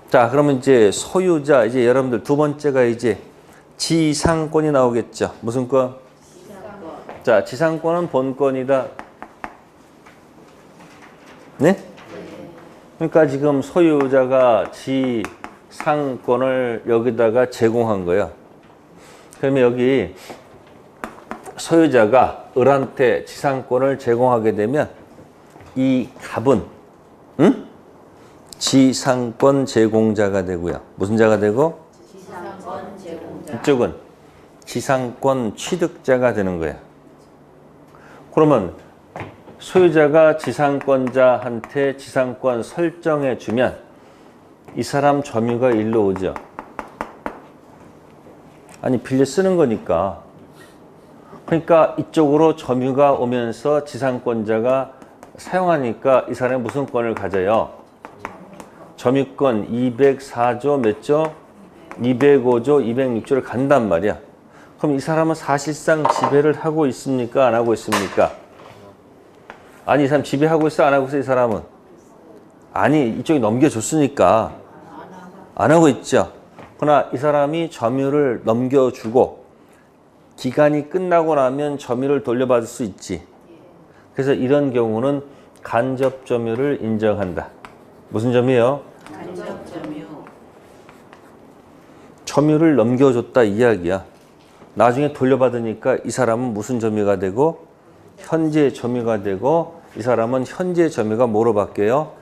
자, 그러면 이제 소유자 이제 여러분들 두 번째가 이제 지상권이 나오겠죠. 무슨 권? 지상권. 자, 지상권은 본권이다. 네? 그러니까 지금 소유자가 지상권을 여기다가 제공한 거예요. 그러면 여기 소유자가 을한테 지상권을 제공하게 되면 이 갑은 지상권 제공자가 되고요. 무슨 자가 되고? 지상권 제공자. 이쪽은 지상권 취득자가 되는 거예요. 그러면 소유자가 지상권자한테 지상권 설정해 주면 이 사람 점유가 일로 오죠. 아니 빌려 쓰는 거니까. 그러니까 이쪽으로 점유가 오면서 지상권자가 사용하니까 이 사람이 무슨 권을 가져요? 점유권 204조 몇 조? 205조, 206조를 간단 말이야. 그럼 이 사람은 사실상 지배를 하고 있습니까? 안 하고 있습니까? 아니 이 사람 지배하고 있어? 안 하고 있어? 이 사람은? 아니 이쪽이 넘겨줬으니까 안 하고 있죠. 그러나 이 사람이 점유를 넘겨주고 기간이 끝나고 나면 점유를 돌려받을 수 있지. 그래서 이런 경우는 간접 점유를 인정한다. 무슨 점이에요? 간접 점유. 점유를 넘겨줬다 이야기야. 나중에 돌려받으니까 이 사람은 무슨 점유가 되고 현재 점유가 되고 이 사람은 현재 점유가 뭐로 바뀌어요?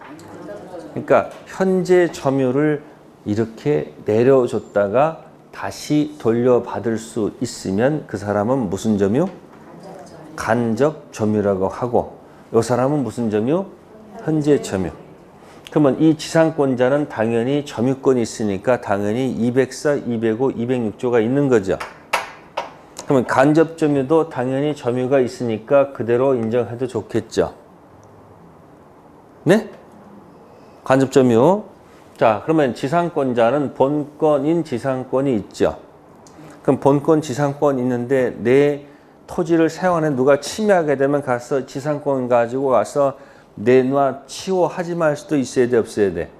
그러니까 현재 점유를 이렇게 내려줬다가 다시 돌려받을 수 있으면 그 사람은 무슨 점유? 간접 점유라고 하고 이 사람은 무슨 점유? 현재 점유. 그러면 이 지상권자는 당연히 점유권이 있으니까 당연히 204, 205, 206조가 있는 거죠. 그러면 간접 점유도 당연히 점유가 있으니까 그대로 인정해도 좋겠죠. 네? 간접 점유. 자, 그러면 지상권자는 본권인 지상권이 있죠. 그럼 본권 지상권 있는데 내 토지를 사용하는 누가 침해하게 되면 가서 지상권 가지고 가서 내놔 치워 하지 말 수도 있어야 돼, 없어야 돼?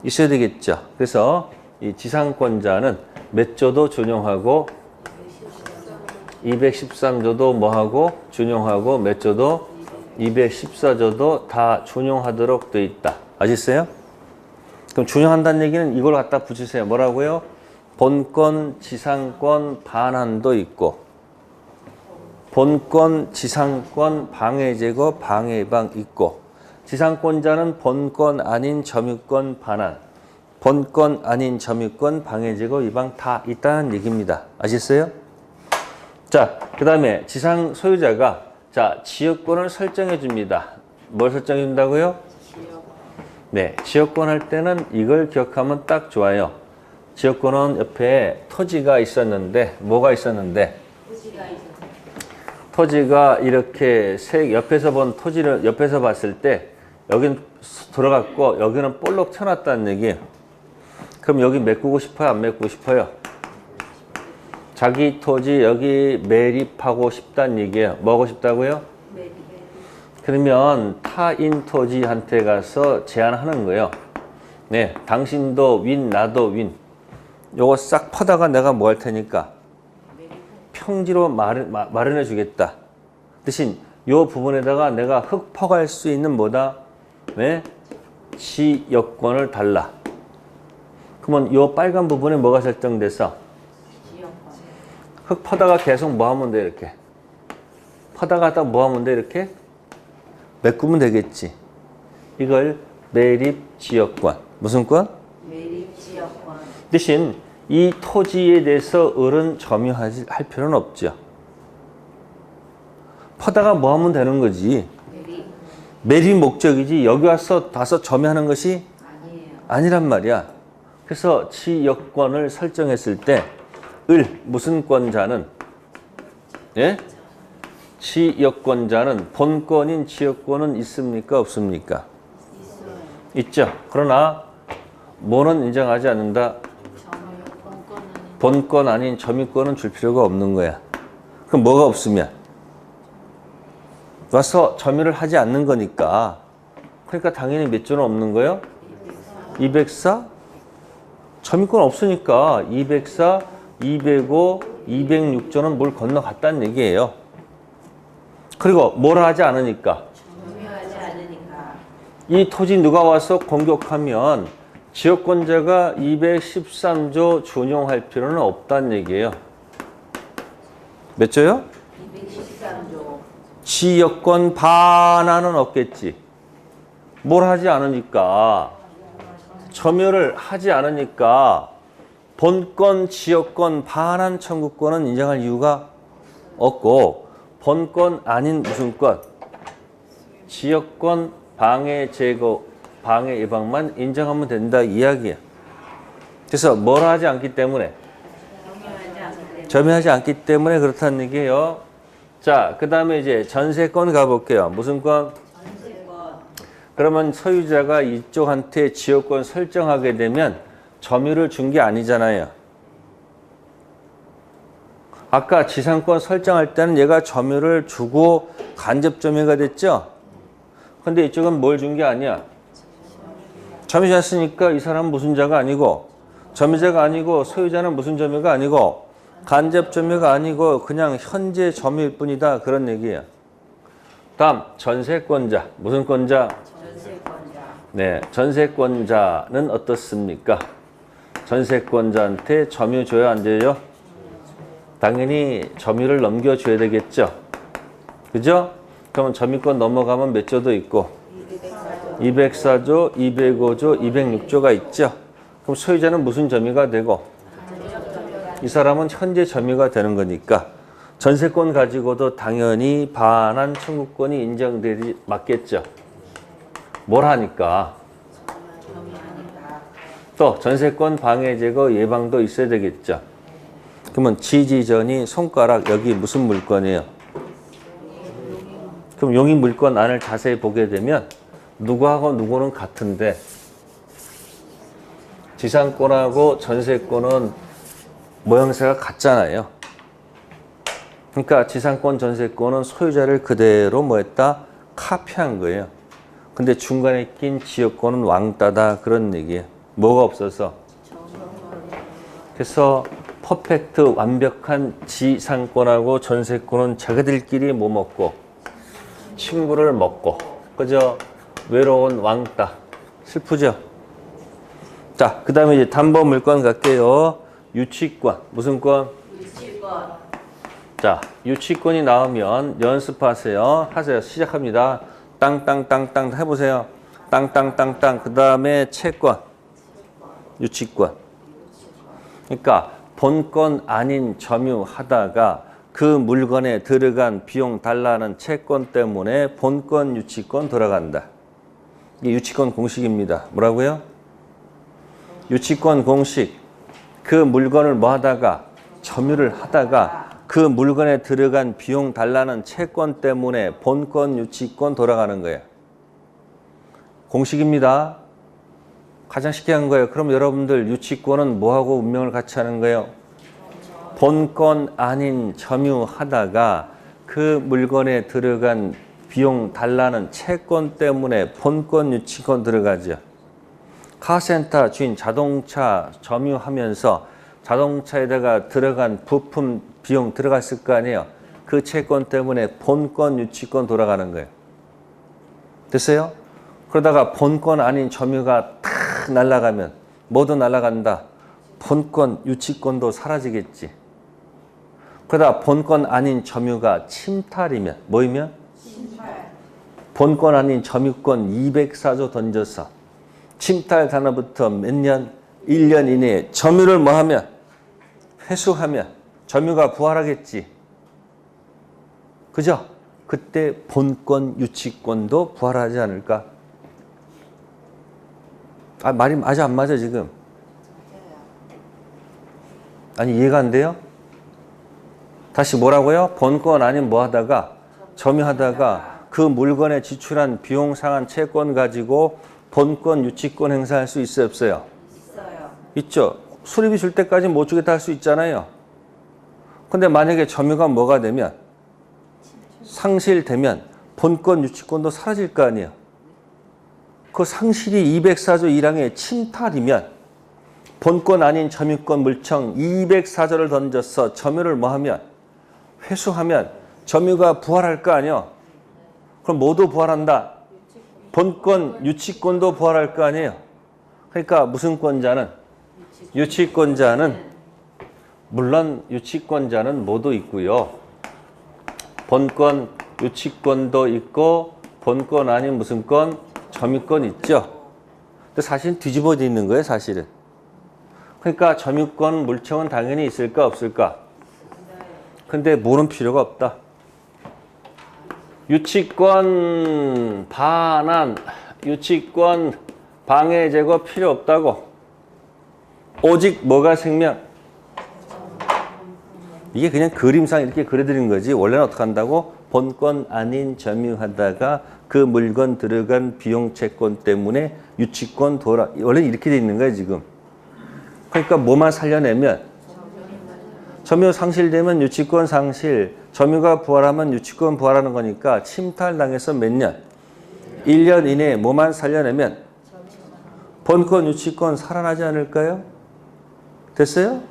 있어야 되겠죠. 그래서 이 지상권자는 몇 조도 준용하고 213조도 뭐하고 준용하고 몇 조도 214조도 다 준용하도록 돼 있다. 아셨어요? 그럼 준용한다는 얘기는 이걸 갖다 붙이세요. 뭐라고요? 본권, 지상권, 반환도 있고 본권, 지상권, 방해제거, 방해방 있고 지상권자는 본권 아닌 점유권 반환, 본권 아닌 점유권 방해제거 위반 다 있다는 얘기입니다. 아셨어요? 자, 그 다음에 지상 소유자가 자 지역권을 설정해 줍니다. 뭘 설정해 준다고요? 네, 지역권 할 때는 이걸 기억하면 딱 좋아요. 지역권은 옆에 토지가 있었는데 뭐가 있었는데? 토지가 이렇게 옆에서 본 토지를 옆에서 봤을 때 여긴 들어갔고 여기는 볼록 튀어났다는 얘기예요. 그럼 여기 메꾸고 싶어요? 안 메꾸고 싶어요? 자기 토지 여기 매립하고 싶다는 얘기예요. 뭐 하고 싶다고요? 그러면 타인 토지한테 가서 제안하는 거예요. 네, 당신도 윈, 나도 윈. 요거 싹 퍼다가 내가 뭐 할 테니까 평지로 마련해 주겠다. 대신 요 부분에다가 내가 흙 퍼갈 수 있는 뭐다? 네? 지역권을 달라. 그러면 요 빨간 부분에 뭐가 설정돼서? 흙 퍼다가 계속 뭐 하면 돼, 이렇게. 퍼다가 딱 뭐 하면 돼, 이렇게. 메꾸면 되겠지. 이걸 매립지역권. 무슨 권? 매립지역권. 대신 이 토지에 대해서 어른 점유할 필요는 없죠. 퍼다가 뭐 하면 되는 거지. 매립. 매립 목적이지 여기 와서 점유하는 것이 아니에요. 아니란 말이야. 그래서 지역권을 설정했을 때 무슨 권자는 예? 지역권자는 본권인 지역권은 있습니까? 없습니까? 있어요. 있죠. 그러나 뭐는 인정하지 않는다. 본권은 본권 아닌 점유권은 줄 필요가 없는 거야. 그럼 뭐가 없으면? 와서 점유를 하지 않는 거니까. 그러니까 당연히 몇 조는 없는 거예요? 204? 점유권 없으니까 204, 205, 206조는 뭘 건너갔다는 얘기예요. 그리고 뭐라 하지 않으니까. 점유하지 않으니까. 이 토지 누가 와서 공격하면 지역권자가 213조 준용할 필요는 없다는 얘기예요. 몇 조요? 213조. 지역권 반환은 없겠지. 뭘 하지 않으니까. 점유를 하지 않으니까 본권, 지역권, 반환 청구권은 인정할 이유가 없고 본권 아닌 무슨 권? 지역권 방해 제거, 방해 예방만 인정하면 된다 이야기야. 그래서 뭘 하지 않기 때문에 점유하지 않기 때문에. 점유하지 않기 때문에 그렇다는 얘기예요. 자, 그 다음에 이제 전세권 가볼게요. 무슨 권? 전세권. 그러면 소유자가 이쪽한테 지역권 설정하게 되면 점유를 준 게 아니잖아요. 아까 지상권 설정할 때는 얘가 점유를 주고 간접 점유가 됐죠? 근데 이쪽은 뭘 준 게 아니야. 점유자였으니까 이 사람은 무슨 자가 아니고 점유자가 아니고 소유자는 무슨 점유가 아니고 간접 점유가 아니고 그냥 현재 점유일 뿐이다. 그런 얘기예요. 다음 전세권자. 무슨 권자? 전세권자. 네, 전세권자는 어떻습니까? 전세권자한테 점유 줘야 안 돼요? 당연히 점유를 넘겨줘야 되겠죠. 그죠? 그러면 점유권 넘어가면 몇 조도 있고 204조, 205조, 206조가 있죠. 그럼 소유자는 무슨 점유가 되고 이 사람은 현재 점유가 되는 거니까 전세권 가지고도 당연히 반환 청구권이 인정되지 맞겠죠. 뭘 하니까? 점유하니까. 또 전세권 방해 제거 예방도 있어야 되겠죠. 그러면 지지전이 손가락 여기 무슨 물건이에요? 그럼 용의 물건 안을 자세히 보게 되면 누구하고 누구는 같은데 지상권하고 전세권은 모양새가 같잖아요. 그러니까 지상권, 전세권은 소유자를 그대로 뭐 했다? 카피한 거예요. 근데 중간에 낀 지역권은 왕따다 그런 얘기예요. 뭐가 없어서. 그래서 퍼펙트 완벽한 지상권하고 전세권은 자기들끼리 뭐 먹고 친구를 먹고 그죠? 외로운 왕따. 슬프죠? 자, 그 다음에 이제 담보 물건 갈게요. 유치권. 무슨 권? 유치권. 자, 유치권이 나오면 연습하세요. 하세요. 시작합니다. 땅땅땅땅 해보세요. 땅땅땅땅. 그 다음에 채권. 유치권. 그러니까 본권 아닌 점유하다가 그 물건에 들어간 비용 달라는 채권 때문에 본권 유치권 돌아간다. 이게 유치권 공식입니다. 뭐라고요? 유치권 공식. 그 물건을 뭐 하다가 점유를 하다가 그 물건에 들어간 비용 달라는 채권 때문에 본권 유치권 돌아가는 거예요. 공식입니다. 가장 쉽게 한 거예요. 그럼 여러분들 유치권은 뭐하고 운명을 같이 하는 거예요? 본권 아닌 점유하다가 그 물건에 들어간 비용 달라는 채권 때문에 본권 유치권 들어가죠. 카센터 주인 자동차 점유하면서 자동차에다가 들어간 부품 비용 들어갔을 거 아니에요. 그 채권 때문에 본권 유치권 돌아가는 거예요. 됐어요? 그러다가 본권 아닌 점유가 탁 날아가면 모두 날아간다. 본권 유치권도 사라지겠지. 그러다 본권 아닌 점유가 침탈이면 뭐이면? 본권 아닌 점유권 204조 던져서 침탈 단어부터 몇 년? 1년 이내에 점유를 뭐하면? 회수하면 점유가 부활하겠지. 그죠? 그때 본권 유치권도 부활하지 않을까? 아, 말이 맞아 안 맞아 지금? 아니 이해가 안 돼요? 다시 뭐라고요? 본권 아닌 뭐 하다가 점유하다가 그 물건에 지출한 비용 상한 채권 가지고 본권 유치권 행사할 수 있어요 없어요? 있어요. 있죠. 수리비 줄 때까지 못 주겠다 할 수 있잖아요. 근데 만약에 점유가 뭐가 되면 상실되면 본권 유치권도 사라질 거 아니에요. 그 상실이 204조 1항의 침탈이면 본권 아닌 점유권 물청 204조를 던져서 점유를 뭐하면? 회수하면 점유가 부활할 거 아니에요. 그럼 모두 부활한다. 본권 유치권도 부활할 거 아니에요. 그러니까 무슨 권자는? 유치권자는 물론 유치권자는 모두 있고요. 본권 유치권도 있고 본권 아닌 무슨 권? 점유권 있죠. 근데 사실 뒤집어져 있는 거예요 사실은. 그러니까 점유권 물청은 당연히 있을까 없을까? 근데 모를 필요가 없다. 유치권 반환, 유치권 방해 제거 필요 없다고. 오직 뭐가 생명? 이게 그냥 그림상 이렇게 그려드린 거지. 원래는 어떻게 한다고? 본권 아닌 점유하다가 그 물건 들어간 비용 채권 때문에 유치권 돌아. 원래 이렇게 돼 있는 거야 지금. 그러니까 뭐만 살려내면 점유 상실되면 유치권 상실, 점유가 부활하면 유치권 부활하는 거니까 침탈당해서 몇 년? 1년 이내에 뭐만 살려내면 본권 유치권 살아나지 않을까요? 됐어요?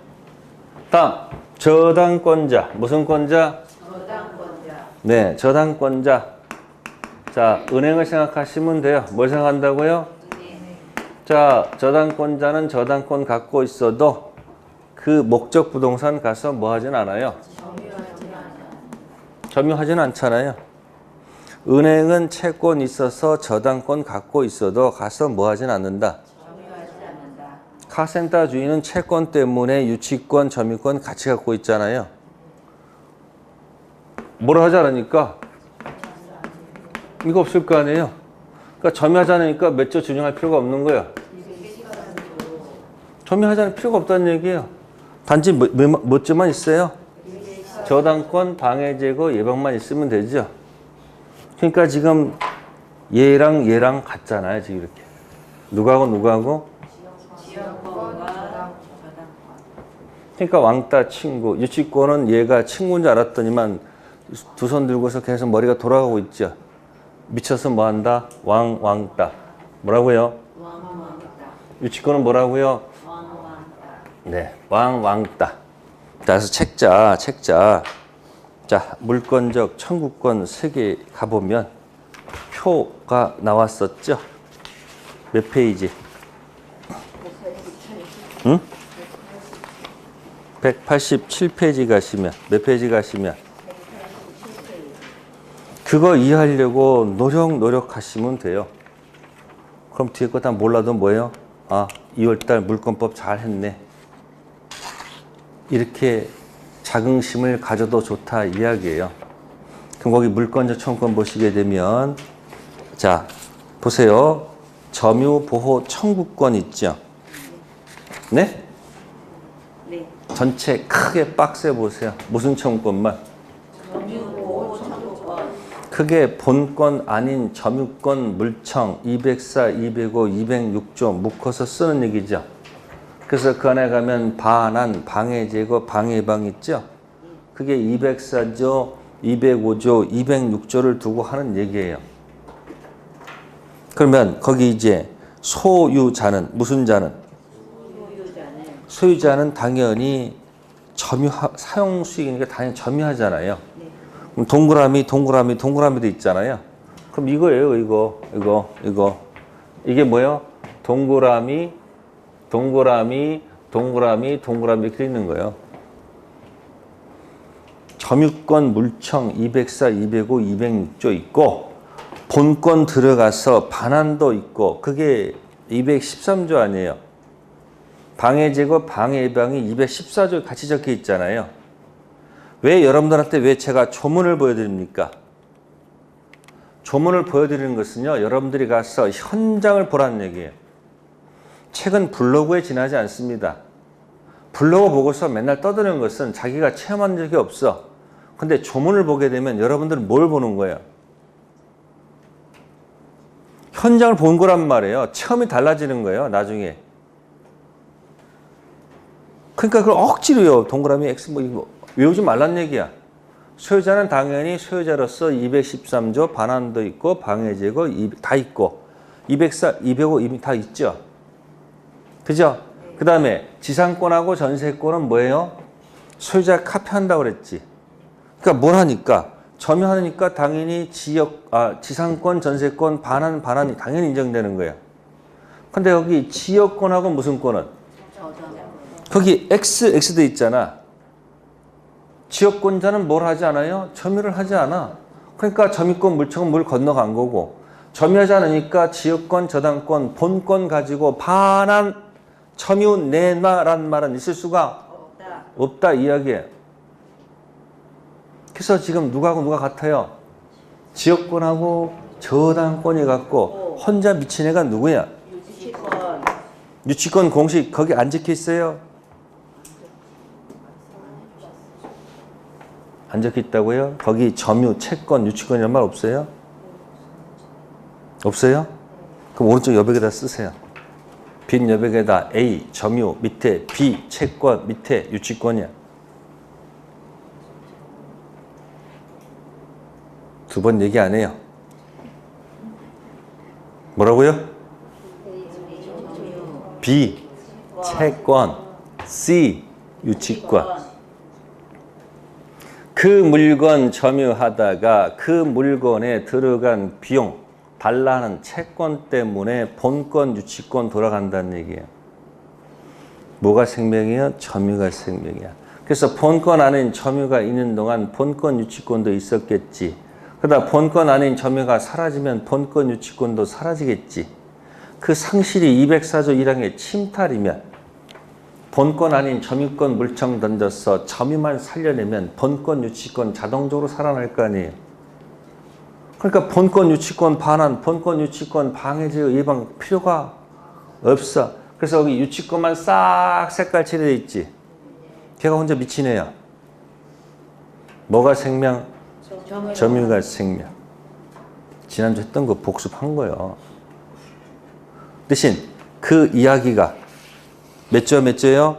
다음 저당권자. 무슨 권자? 저당권자. 네, 저당권자. 자, 은행을 생각하시면 돼요. 뭘 생각한다고요? 자, 저당권자는 저당권 갖고 있어도 그 목적 부동산 가서 뭐 하진 않아요? 점유하진 않잖아요. 은행은 채권 있어서 저당권 갖고 있어도 가서 뭐 하진 않는다? 카센터 주인은 채권 때문에 유치권, 점유권 같이 갖고 있잖아요. 뭐라 하지 않으니까? 이거 없을 거 아니에요? 그러니까 점유하지 않으니까 몇 조 준용할 필요가 없는 거예요. 점유하지 않을 필요가 없다는 얘기예요. 단지 몇 조만 있어요? 저당권, 방해 제거, 예방만 있으면 되죠. 그러니까 지금 얘랑 같잖아요. 지금 이렇게. 누구하고? 지역권과 저당권. 그러니까 왕따 친구. 유치권은 얘가 친구인 줄 알았더니만 두 손 들고서 계속 머리가 돌아가고 있죠. 미쳐서 뭐 한다? 왕따. 뭐라고요? 왕왕따. 유치권은 뭐라고요? 왕왕따. 네, 왕따. 자, 그래서 책자. 자, 물권적 청구권 3개 가보면 표가 나왔었죠? 몇 페이지? 응? 187페이지 가시면, 몇 페이지 가시면? 그거 이해하려고 노력하시면 돼요. 그럼 뒤에 거 다 몰라도 뭐예요? 아, 2월달 물권법 잘 했네. 이렇게 자긍심을 가져도 좋다 이야기예요. 그럼 거기 물권적 청구권 보시게 되면 자, 보세요. 점유보호 청구권 있죠? 네? 네. 전체 크게 박스에 보세요. 무슨 청구권만? 점유보호 청구권. 크게 본권 아닌 점유권 물청 204, 205, 206조 묶어서 쓰는 얘기죠. 그래서 그 안에 가면 반환, 방해 제거, 방해방 있죠. 그게 204조, 205조, 206조를 두고 하는 얘기예요. 그러면 거기 이제 소유자는 무슨 자는? 소유자는 당연히 사용 수익이니까 당연히 점유하잖아요. 그럼 동그라미도 있잖아요. 그럼 이거예요, 이거. 이게 뭐예요? 동그라미 이렇게 돼 있는 거예요. 점유권 물청 204, 205, 206조 있고 본권 들어가서 반환도 있고 그게 213조 아니에요. 방해 제거, 방해 예방이 214조에 같이 적혀 있잖아요. 왜 여러분들한테 왜 제가 조문을 보여드립니까? 조문을 보여드리는 것은요. 여러분들이 가서 현장을 보라는 얘기예요. 책은 블로그에 지나지 않습니다. 블로그 보고서 맨날 떠드는 것은 자기가 체험한 적이 없어. 근데 조문을 보게 되면 여러분들은 뭘 보는 거예요? 현장을 본 거란 말이에요. 체험이 달라지는 거예요. 나중에. 그러니까 그걸 억지로요. 동그라미 X 뭐 이거 외우지 말란 얘기야. 소유자는 당연히 소유자로서 213조 반환도 있고 방해 제거 다 있고 204, 205 이미 다 있죠. 그죠? 그 다음에 지상권하고 전세권은 뭐예요? 소유자가 카피한다고 그랬지. 그러니까 뭘 하니까? 점유하니까 당연히 지상권, 전세권, 반환이 당연히 인정되는 거예요. 근데 여기 지역권하고 무슨 권은? 거기 X 돼 있잖아. 지역권자는 뭘 하지 않아요? 점유를 하지 않아. 그러니까 점유권 물청은 물 건너간 거고 점유하지 않으니까 지역권, 저당권, 본권 가지고 반환, 점유, 내놔란 말은 있을 수가 없다 이야기예요. 그래서 지금 누구하고 누가 같아요? 지역권하고 저당권이 같고 혼자 미친 애가 누구야? 유치권 공식 거기 안 적혀 있어요? 안 적혀 있다고요? 거기 점유, 채권, 유치권이란 말 없어요? 없어요? 그럼 오른쪽 여백에다 쓰세요. 빈 여백에다 A, 점유, 밑에 B, 채권, 밑에 유치권이야. 두 번 얘기 안 해요. 뭐라고요? B, 채권, C, 유치권. 그 물건 점유하다가 그 물건에 들어간 비용, 달라는 채권 때문에 본권, 유치권 돌아간다는 얘기예요. 뭐가 생명이에요? 점유가 생명이야. 그래서 본권 아닌 점유가 있는 동안 본권, 유치권도 있었겠지. 그러다 본권 아닌 점유가 사라지면 본권, 유치권도 사라지겠지. 그 상실이 204조 1항의 침탈이면 본권 아닌 점유권 물청 던져서 점유만 살려내면 본권, 유치권 자동적으로 살아날 거 아니에요. 그러니까 본권, 유치권 반환, 본권, 유치권 방해 제거 예방 필요가 없어. 그래서 여기 유치권만 싹 색깔 칠해져 있지. 걔가 혼자 미친 애야. 뭐가 생명? 점유가 생명. 지난주 했던 거 복습한 거예요. 대신 그 이야기가 몇 조요?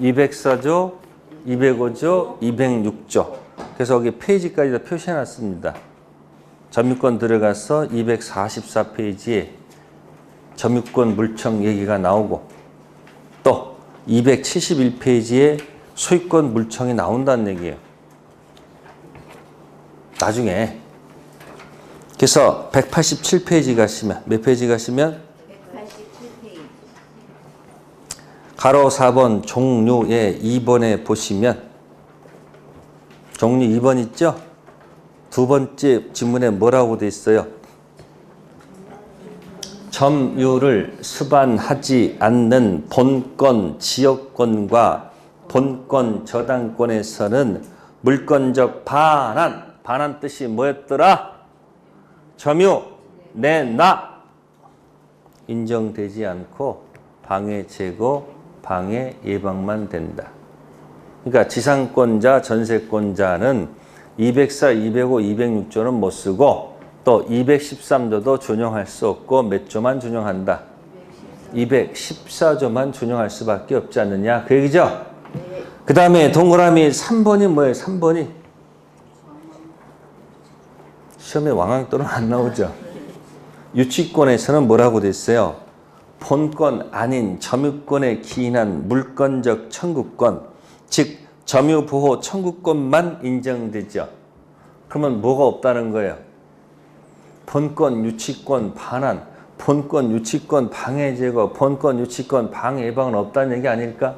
204조, 205조, 206조. 그래서 여기 페이지까지 다 표시해놨습니다. 점유권 들어가서 244페이지에 점유권 물청 얘기가 나오고 또 271페이지에 소유권 물청이 나온다는 얘기예요. 나중에. 그래서 187페이지 가시면 몇 페이지 가시면? 187페이지. 가로 4번 종류의 2번에 보시면 종류 2번 있죠? 두 번째 지문에 뭐라고 돼 있어요? 점유를 수반하지 않는 본권 지역권과 본권 저당권에서는 물권적 반환 뜻이 뭐였더라? 점유, 내놔 인정되지 않고 방해 제거, 방해 예방만 된다. 그러니까 지상권자, 전세권자는 204, 205, 206조는 못 쓰고 또 213조도 준용할 수 없고 몇 조만 준용한다? 214조만 준용할 수밖에 없지 않느냐 그 얘기죠? 그 다음에 동그라미 3번이 뭐예요? 3번이 시험에 왕왕또는 안 나오죠. 유치권에서는 뭐라고 돼 있어요? 본권 아닌 점유권에 기인한 물권적 청구권, 즉 점유보호 청구권만 인정되죠. 그러면 뭐가 없다는 거예요? 본권, 유치권, 반환, 본권, 유치권, 방해 제거, 본권, 유치권, 방해 예방은 없다는 얘기 아닐까?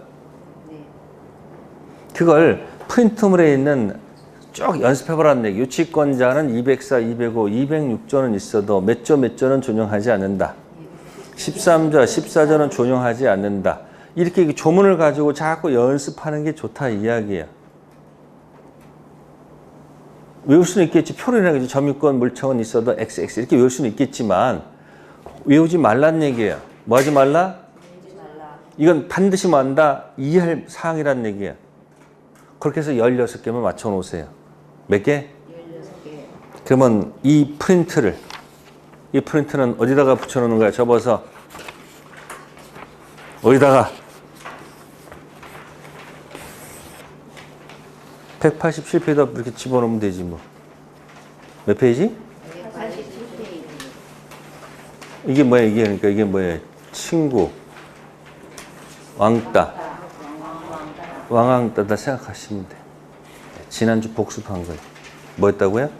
그걸 프린트물에 있는 쭉 연습해보라는 얘기. 유치권자는 204, 205, 206조는 있어도 몇 조는 존용하지 않는다. 13조, 14조는 존용하지 않는다. 이렇게 조문을 가지고 자꾸 연습하는 게 좋다 이 이야기예요. 외울 수는 있겠지. 표현이라는 게 점유권, 물청은 있어도 XX 이렇게 외울 수는 있겠지만 외우지 말란 얘기예요. 뭐 하지 말라? 이건 반드시 뭐 한다? 이해할 사항이란 얘기예요. 그렇게 해서 16개만 맞춰 놓으세요. 몇 개? 16개. 그러면 이 프린트는 어디다가 붙여 놓는 거야? 접어서 어디다가 187페이지다 이렇게 집어넣으면 되지 뭐. 몇 페이지? 187페이지. 이게 뭐야? 그러니까 이게 뭐야? 친구, 왕따, 왕왕따다 생각하시면 돼. 지난주 복습한 거예요. 뭐였다고요?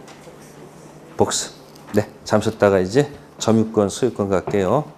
복습. 네, 잠 쉬었다가 이제 점유권, 소유권 갈게요.